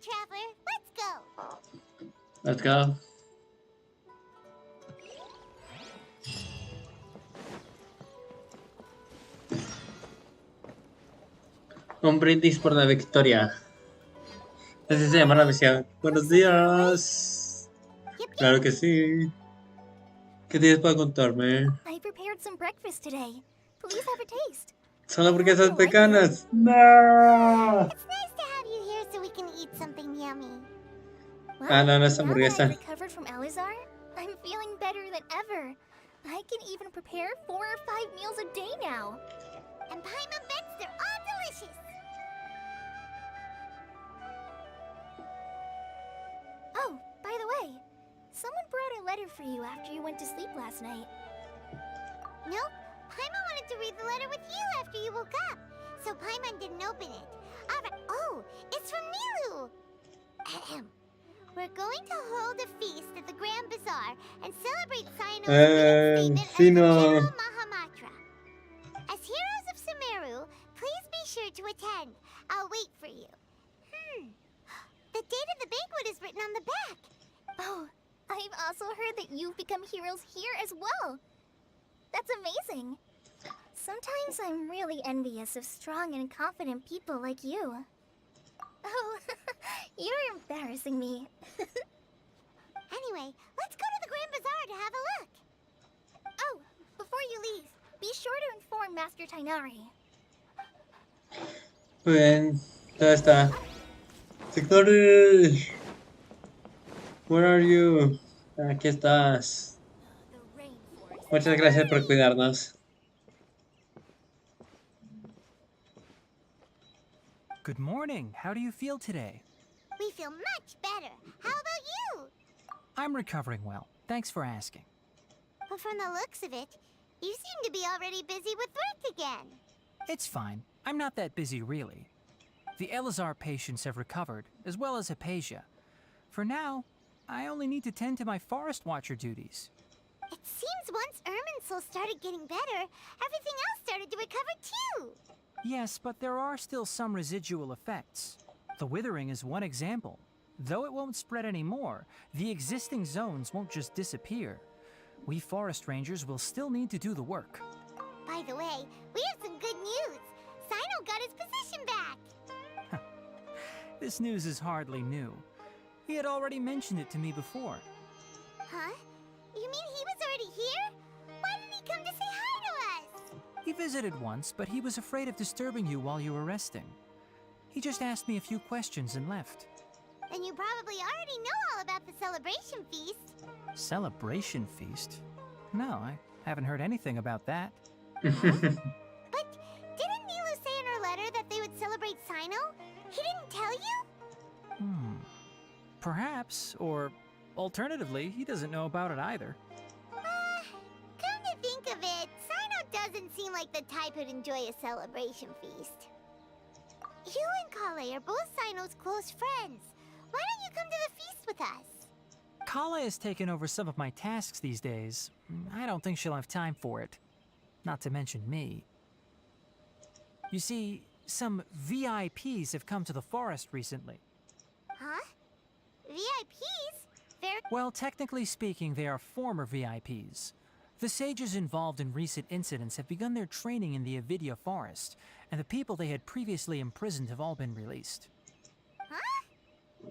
Traveler. Let's go. Let's go. Un brindis por la victoria. Así se llama la misión. Buenos días. Claro que sí. ¿Qué tienes para contarme? I prepared some breakfast today. Please have a taste. Son hamburguesas I hope you like veganas. No. It's nice to have you here so we can eat something yummy. Ah, no, no es Now that hamburguesa. I've recovered from Alizar, I'm feeling better than ever. I can even prepare 4 or 5 meals a day now. And Paimon bets they're all delicious. Oh, by the way, someone brought a letter for you after you went to sleep last night. Nope. Paimon wanted to read the letter with you after you woke up, so Paimon didn't open it. Alright. Oh, it's from Nilu. Ahem. We're going to hold a feast at the Grand Bazaar and celebrate Sino's statement as the Sino. General Mahamatra. As heroes of Sumeru, please be sure to attend. I'll wait for you. The date of the banquet is written on the back. Oh, I've also heard that you've become heroes here as well. That's amazing. Sometimes I'm really envious of strong and confident people like you. Oh, you're embarrassing me. Anyway, let's go to the Grand Bazaar to have a look. Oh, before you leave, be sure to inform Master Tainari. Muy bien. ¿Dónde está? Sectores. Where are you? Aquí estás. Muchas gracias por cuidarnos. Good morning. How do you feel today? We feel much better. How about you? I'm recovering well. Thanks for asking. But from the looks of it, you seem to be already busy with work again. It's fine. I'm not that busy, really. The Elazar patients have recovered, as well as Hypatia. For now, I only need to tend to my Forest Watcher duties. It seems once Irminsul started getting better, everything else started to recover too. Yes, but there are still some residual effects. The withering is one example. Though it won't spread anymore, the existing zones won't just disappear. We forest rangers will still need to do the work. By the way, we have some good news. Sino got his position back. This news is hardly new. He had already mentioned it to me before. Huh? You mean he was already here? Why didn't he come to say hi to us? He visited once, but he was afraid of disturbing you while you were resting. He just asked me a few questions and left. Then you probably already know all about the celebration feast. Celebration feast? No, I haven't heard anything about that. But didn't Nilu say in her letter that they would celebrate Sino? He didn't tell you? Perhaps, or alternatively, he doesn't know about it either. Come to think of it, Sino doesn't seem like the type who'd enjoy a celebration feast. You and Kale are both Sino's close friends. Why don't you come to the feast with us? Kala has taken over some of my tasks these days. I don't think she'll have time for it. Not to mention me. You see, some VIPs have come to the forest recently. Huh? VIPs? Well, technically speaking, they are former VIPs. The sages involved in recent incidents have begun their training in the Avidya forest, and the people they had previously imprisoned have all been released. Huh?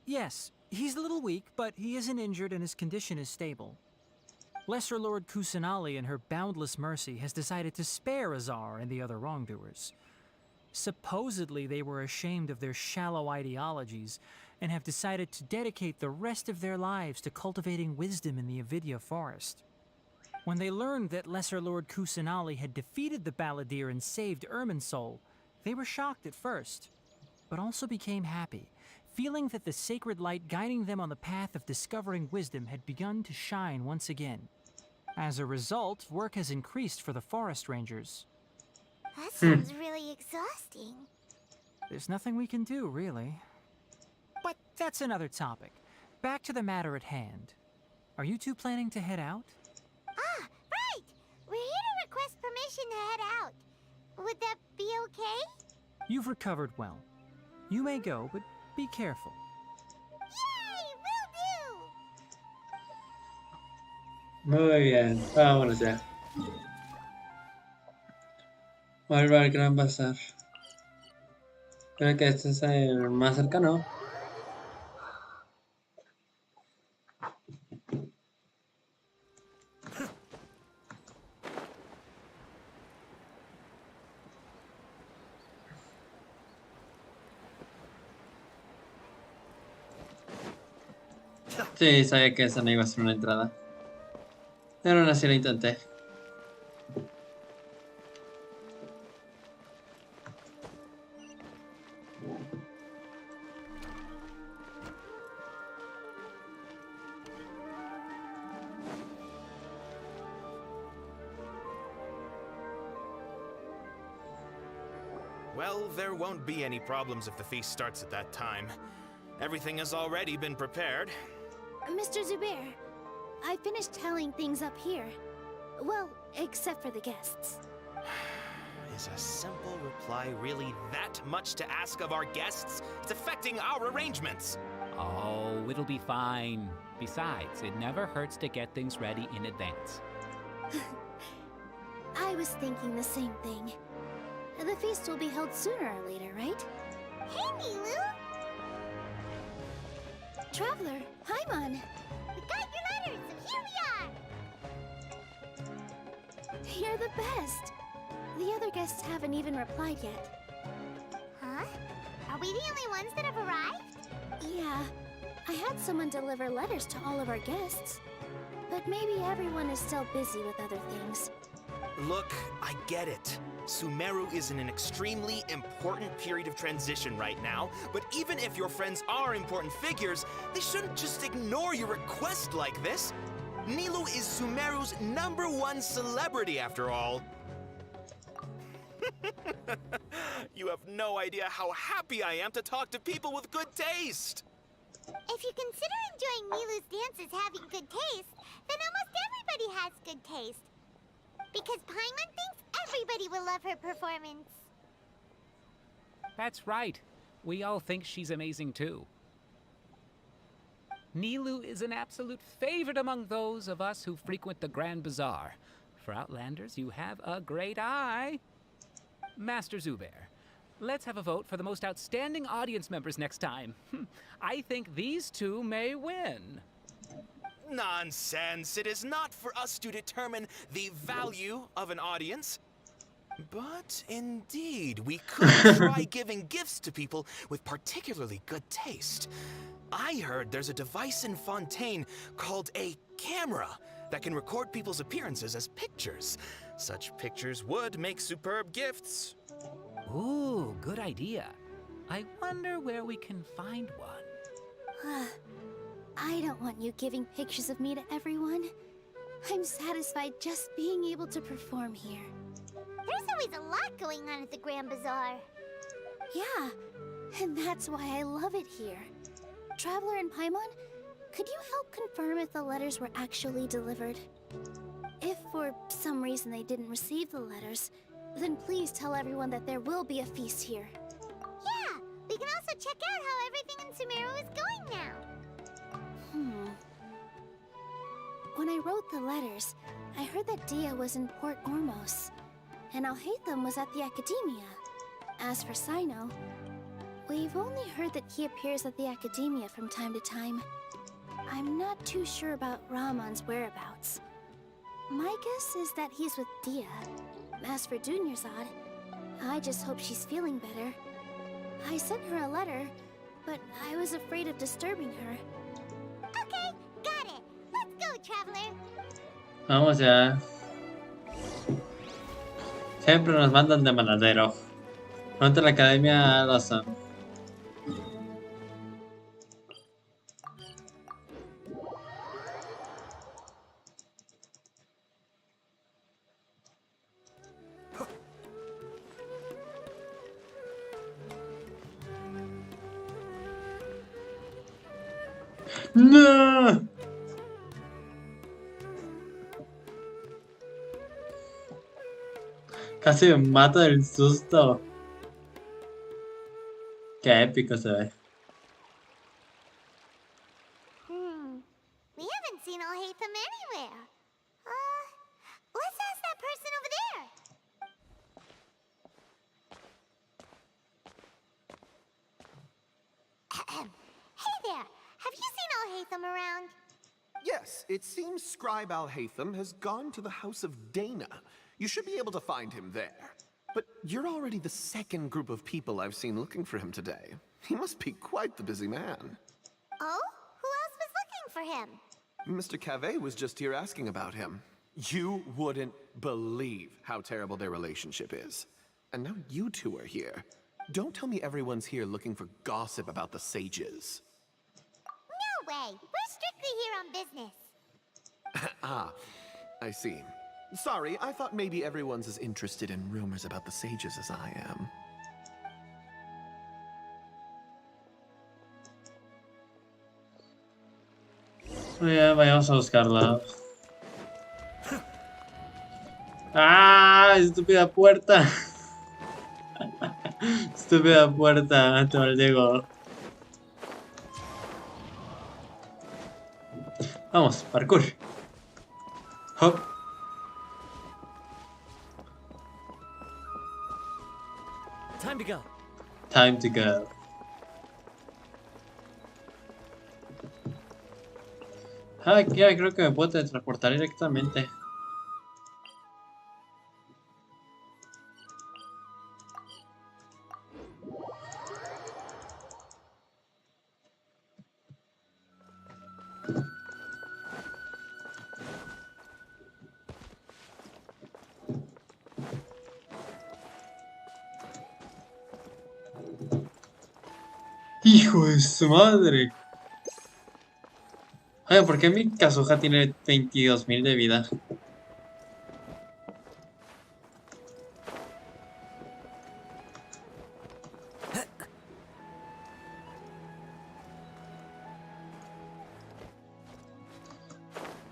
Yes, he's a little weak, but he isn't injured and his condition is stable. Lesser Lord Kusanali, in her boundless mercy, has decided to spare Azar and the other wrongdoers. Supposedly, they were ashamed of their shallow ideologies and have decided to dedicate the rest of their lives to cultivating wisdom in the Avidya forest. When they learned that Lesser Lord Kusanali had defeated the Balladeer and saved Irminsul, they were shocked at first, but also became happy, feeling that the sacred light guiding them on the path of discovering wisdom had begun to shine once again. As a result, work has increased for the forest rangers. That sounds really exhausting. There's nothing we can do, really. But that's another topic. Back to the matter at hand. Are you two planning to head out? Ah, right! We're here to request permission to head out. Would that be okay? You've recovered well. You may go, but be careful. Yay! Will do! Muy bien, vámonos ya. Vamos a ver qué va a pasar. Creo que este es el más cercano. Sí, sabía que esa no iba a ser una entrada. Pero aún así lo intenté. Well, there won't be any problems if the feast starts at that time. Everything has already been prepared. Mr. Zubair, I finished tallying things up here. Well, except for the guests. Is a simple reply really that much to ask of our guests? It's affecting our arrangements. Oh, it'll be fine. Besides, it never hurts to get things ready in advance. I was thinking the same thing. The feast will be held sooner or later, right? Hey, Nilu! Traveler, Paimon! We got your letters, so here we are! You're the best! The other guests haven't even replied yet. Huh? Are we the only ones that have arrived? Yeah, I had someone deliver letters to all of our guests. But maybe everyone is still busy with other things. Look, I get it. Sumeru is in an extremely important period of transition right now, but even if your friends are important figures, they shouldn't just ignore your request like this. Nilou is Sumeru's #1 celebrity after all. You have no idea how happy I am to talk to people with good taste. If you consider enjoying Nilu's dances having good taste, then almost everybody has good taste. Because Paimon thinks everybody will love her performance. That's right. We all think she's amazing too. Nilou is an absolute favorite among those of us who frequent the Grand Bazaar. For Outlanders, you have a great eye. Master Zubair, let's have a vote for the most outstanding audience members next time. I think these two may win. Nonsense! It is not for us to determine the value of an audience. But indeed, we could try giving gifts to people with particularly good taste. I heard there's a device in Fontaine called a camera that can record people's appearances as pictures. Such pictures would make superb gifts. Ooh, good idea. I wonder where we can find one. I don't want you giving pictures of me to everyone. I'm satisfied just being able to perform here. There's always a lot going on at the Grand Bazaar. Yeah, and that's why I love it here. Traveler and Paimon, could you help confirm if the letters were actually delivered? If for some reason they didn't receive the letters, then please tell everyone that there will be a feast here. Yeah, we can also check out how everything in Sumeru is going now. When I wrote the letters, I heard that Dia was in Port Ormos, and Alhaitham was at the Academia. As for Sino, we've only heard that he appears at the Academia from time to time. I'm not too sure about Ramon's whereabouts. My guess is that he's with Dia. As for Dunyarzad, I just hope she's feeling better. I sent her a letter, but I was afraid of disturbing her. Okay, got it. Let's go, Traveler. Vamos ya. Siempre nos mandan de manadero. Pronto la academia lo son. ¡No! Casi me mato del susto. Qué épico se ve. We haven't seen Alhaitham anywhere. Let's ask that person over there. Hey there, have you seen Alhaitham around? Yes, it seems Scribe Alhaitham has gone to the House of Dana. You should be able to find him there. But you're already the second group of people I've seen looking for him today. He must be quite the busy man. Oh? Who else was looking for him? Mr. Cave was just here asking about him. You wouldn't believe how terrible their relationship is. And now you two are here. Don't tell me everyone's here looking for gossip about the sages. No way! We're strictly here on business. Ah, I see. Sorry, I thought maybe everyone's as interested in rumors about the sages as I am. Ya, vayamos a buscarla. ¡Ah! ¡Estúpida puerta! Estúpida puerta, te maldigo. Vamos, parkour. Hop. Time to go. Time to go. Ah, ya creo que me puedo teletransportar directamente. ¡Hijo de su madre! Oye, ¿por qué mi Kazuha tiene 22.000 de vida?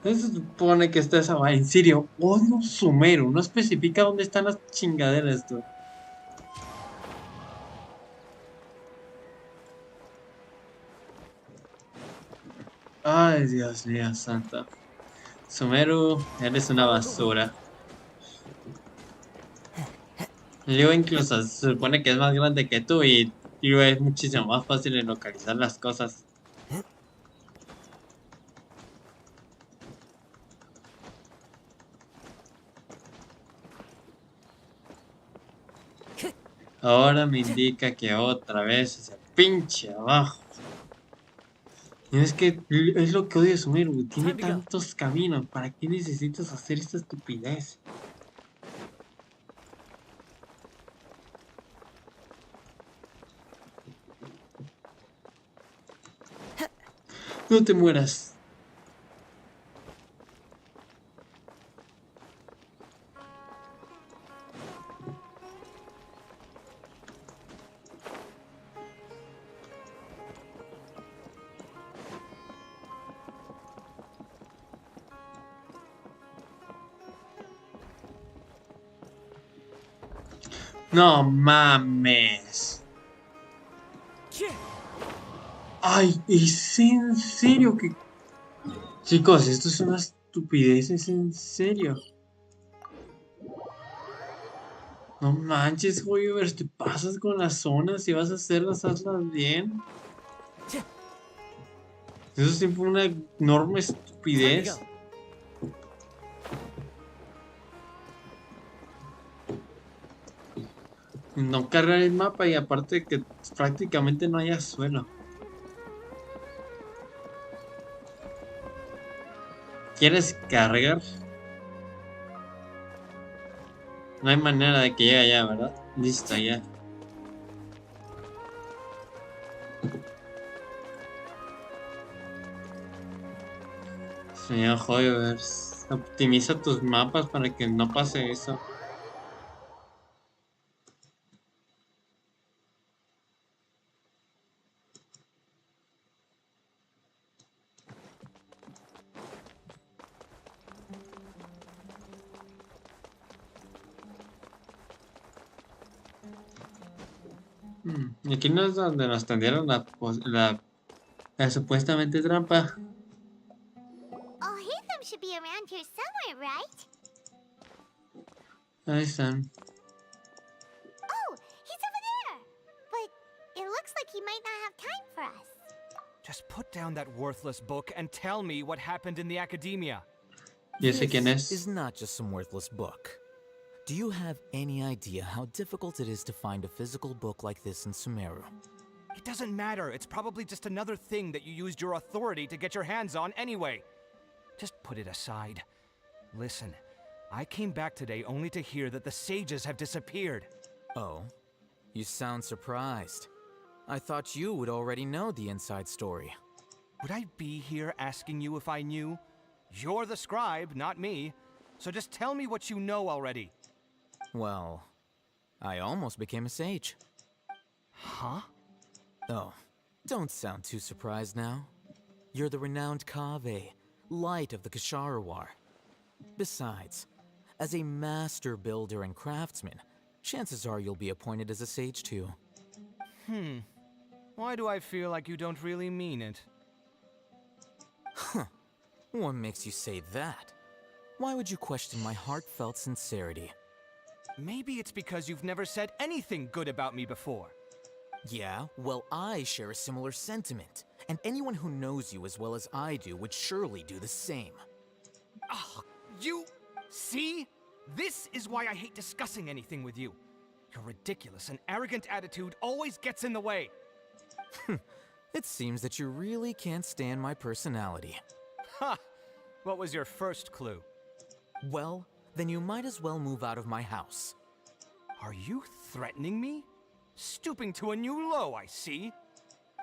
No se supone que está esa vaina. En serio, odio Sumeru. No especifica dónde están las chingaderas, tú. Ay, Dios mío, santo. Sumeru, eres una basura. Yo incluso se supone que es más grande que tú y es muchísimo más fácil de localizar las cosas. Ahora me indica que otra vez es el pinche abajo. Y es que es lo que odio de Sumeru, tiene tantos caminos. ¿Para qué necesitas hacer esta estupidez? No te mueras. No mames. Ay, ¿es en serio que...? Chicos, esto es una estupidez, es en serio. No manches, Weavers, te pasas con las zonas y vas a hacerlas, hazlas bien. Eso sí fue una enorme estupidez. No cargar el mapa y aparte que prácticamente no haya suelo. ¿Quieres cargar? No hay manera de que llegue allá, ¿verdad? Listo, ya. Señor Hoyovers, optimiza tus mapas para que no pase eso. Y aquí no es donde nos tendieron la supuestamente trampa. Oh, Hatham should be around here somewhere, right? Ahí están. Oh, he's over there! But it looks like he might not have time for us. Just put down that worthless book and tell me what happened in the academia. ¿Y ese quién This es? is not just some worthless book. Do you have any idea how difficult it is to find a physical book like this in Sumeru? It doesn't matter. It's probably just another thing that you used your authority to get your hands on anyway. Just put it aside. Listen, I came back today only to hear that the sages have disappeared. Oh, you sound surprised. I thought you would already know the inside story. Would I be here asking you if I knew? You're the scribe, not me. So just tell me what you know already. Well, I almost became a sage. Huh? Oh, don't sound too surprised now. You're the renowned Kaveh, light of the Ksharawar. Besides, as a master builder and craftsman, chances are you'll be appointed as a sage too. Why do I feel like you don't really mean it? Huh. What makes you say that? Why would you question my heartfelt sincerity? Maybe it's because you've never said anything good about me before. Yeah, well, I share a similar sentiment, and anyone who knows you as well as I do would surely do the same. Ah, you... See? This is why I hate discussing anything with you. Your ridiculous and arrogant attitude always gets in the way. It seems that you really can't stand my personality. Ha! What was your first clue? Well, then you might as well move out of my house. Are you threatening me? Stooping to a new low, I see.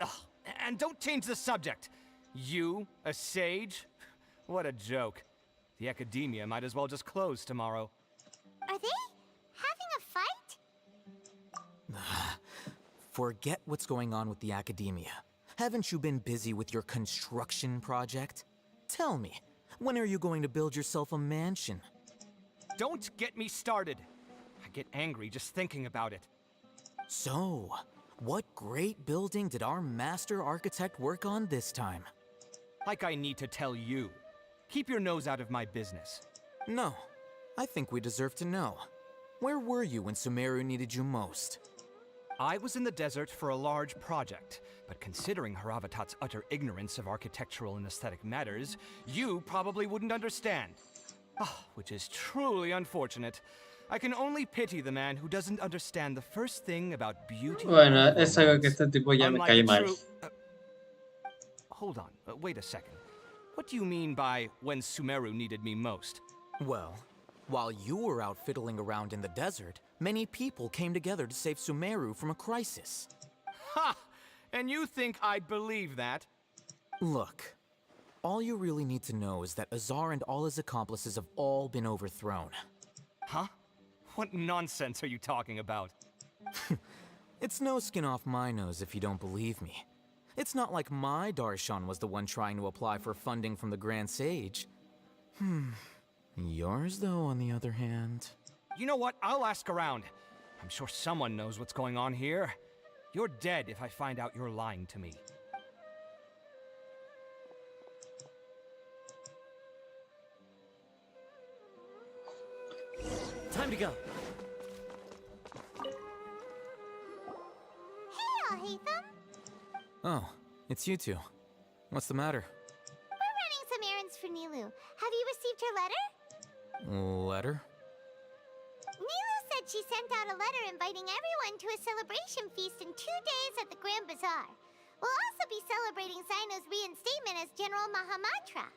Ugh, and don't change the subject. You, a sage? What a joke. The academia might as well just close tomorrow. Are they having a fight? Forget what's going on with the academia. Haven't you been busy with your construction project? Tell me, when are you going to build yourself a mansion? Don't get me started. I get angry just thinking about it. So, what great building did our master architect work on this time? Like I need to tell you. Keep your nose out of my business. No, I think we deserve to know. Where were you when Sumeru needed you most? I was in the desert for a large project, but considering Haravatat's utter ignorance of architectural and aesthetic matters, you probably wouldn't understand. Ah, which is truly unfortunate. I can only pity the man who doesn't understand the first thing about beauty. Bueno, es algo que este tipo ya me cae mal. Hold on, wait a second. What do you mean by when Sumeru needed me most? Well, while you were out fiddling around in the desert, many people came together to save Sumeru from a crisis. Ha! And you think I'd believe that? Look, all you really need to know is that Azar and all his accomplices have all been overthrown. Huh? What nonsense are you talking about? It's no skin off my nose if you don't believe me. It's not like my Darshan was the one trying to apply for funding from the Grand Sage. Yours, though, on the other hand... You know what? I'll ask around. I'm sure someone knows what's going on here. You're dead if I find out you're lying to me. Time to go. Hey, Hatham. Oh, it's you two. What's the matter? We're running some errands for Nilu. Have you received her letter? Letter? Nilu said she sent out a letter inviting everyone to a celebration feast in 2 days at the Grand Bazaar. We'll also be celebrating Zaino's reinstatement as General Mahamatra.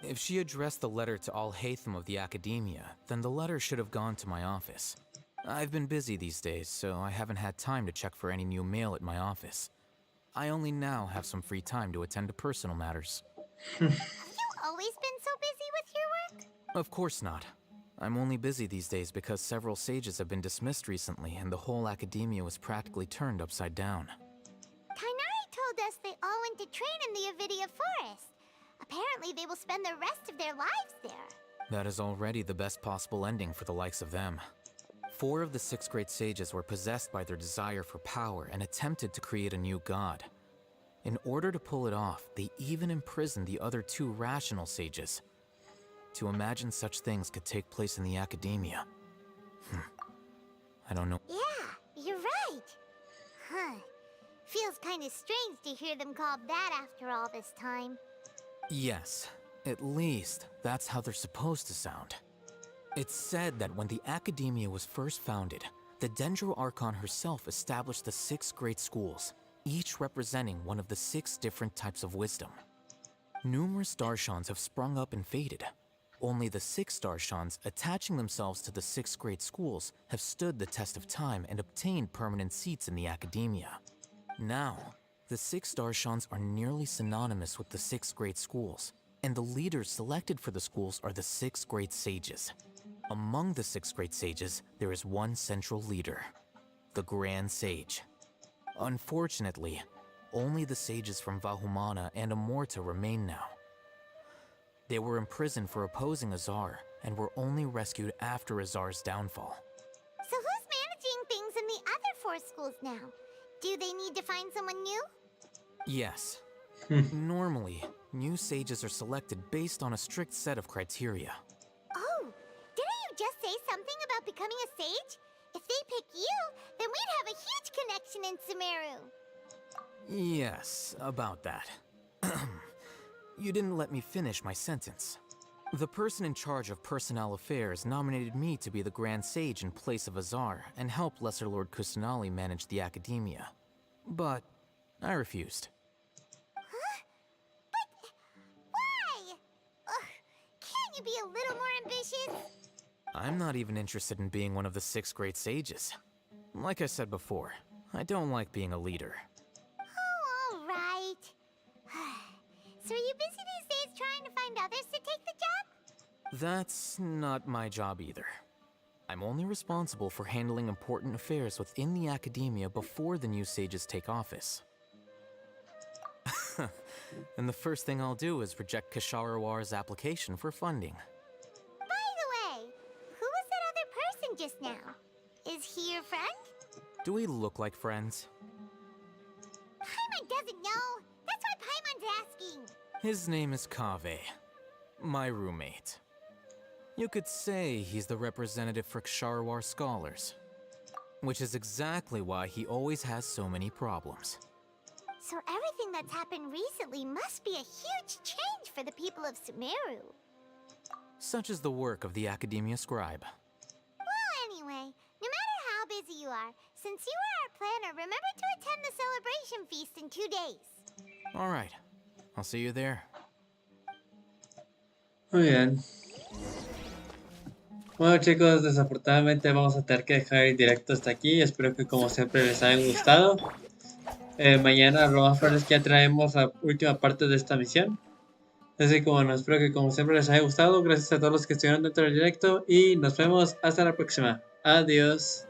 If she addressed the letter to all Hatham of the Academia, then the letter should have gone to my office. I've been busy these days, so I haven't had time to check for any new mail at my office. I only now have some free time to attend to personal matters. Have you always been so busy with your work? Of course not. I'm only busy these days because several sages have been dismissed recently and the whole Academia was practically turned upside down. Kainari told us they all went to train in the Avidia Forest. Apparently they will spend the rest of their lives there. That is already the best possible ending for the likes of them. 4 of the 6 great sages were possessed by their desire for power and attempted to create a new god. In order to pull it off, they even imprisoned the other 2 rational sages. To imagine such things could take place in the academia. I don't know. Yeah, you're right. Huh. Feels kind of strange to hear them called that after all this time. Yes, at least that's how they're supposed to sound. It's said that when the academia was first founded, the Dendro Archon herself established the 6 great schools, each representing one of the 6 different types of wisdom. Numerous Darshans have sprung up and faded. Only the 6 Darshans, attaching themselves to the 6 great schools, have stood the test of time and obtained permanent seats in the academia. Now, the 6 Darshans are nearly synonymous with the 6 great schools, and the leaders selected for the schools are the 6 great sages. Among the 6 great sages, there is one central leader, the Grand Sage. Unfortunately, only the sages from Vahumana and Amorta remain now. They were imprisoned for opposing Azar, and were only rescued after Azar's downfall. So who's managing things in the other 4 schools now? Do they need to find someone new? Yes. Normally, new sages are selected based on a strict set of criteria. Oh, didn't you just say something about becoming a sage? If they pick you, then we'd have a huge connection in Sumeru. Yes, about that. You didn't let me finish my sentence. The person in charge of personnel affairs nominated me to be the Grand Sage in place of Azar and help Lesser Lord Kusanali manage the academia. But I refused. Huh? But why? Can't you be a little more ambitious? I'm not even interested in being one of the 6 great sages. Like I said before, I don't like being a leader. Oh, all right. So are you busy these days trying to find others to take the job? That's not my job either. I'm only responsible for handling important affairs within the academia before the new sages take office. And the first thing I'll do is reject Kasharawar's application for funding. By the way, who was that other person just now? Is he your friend? Do we look like friends? Paimon doesn't know. That's why Paimon's asking. His name is Kaveh, my roommate. You could say he's the representative for Ksharawar scholars. Which is exactly why he always has so many problems. So everything that's happened recently must be a huge change for the people of Sumeru. Such is the work of the Academia Scribe. Well, anyway, no matter how busy you are, since you are our planner, remember to attend the celebration feast in 2 days. Alright, I'll see you there. Muy bien. Bueno chicos, desafortunadamente vamos a tener que dejar el directo hasta aquí. Espero que como siempre les haya gustado. Mañana lo más probable es que ya traemos la última parte de esta misión. Así que bueno, espero que como siempre les haya gustado. Gracias a todos los que estuvieron dentro del directo y nos vemos hasta la próxima. Adiós.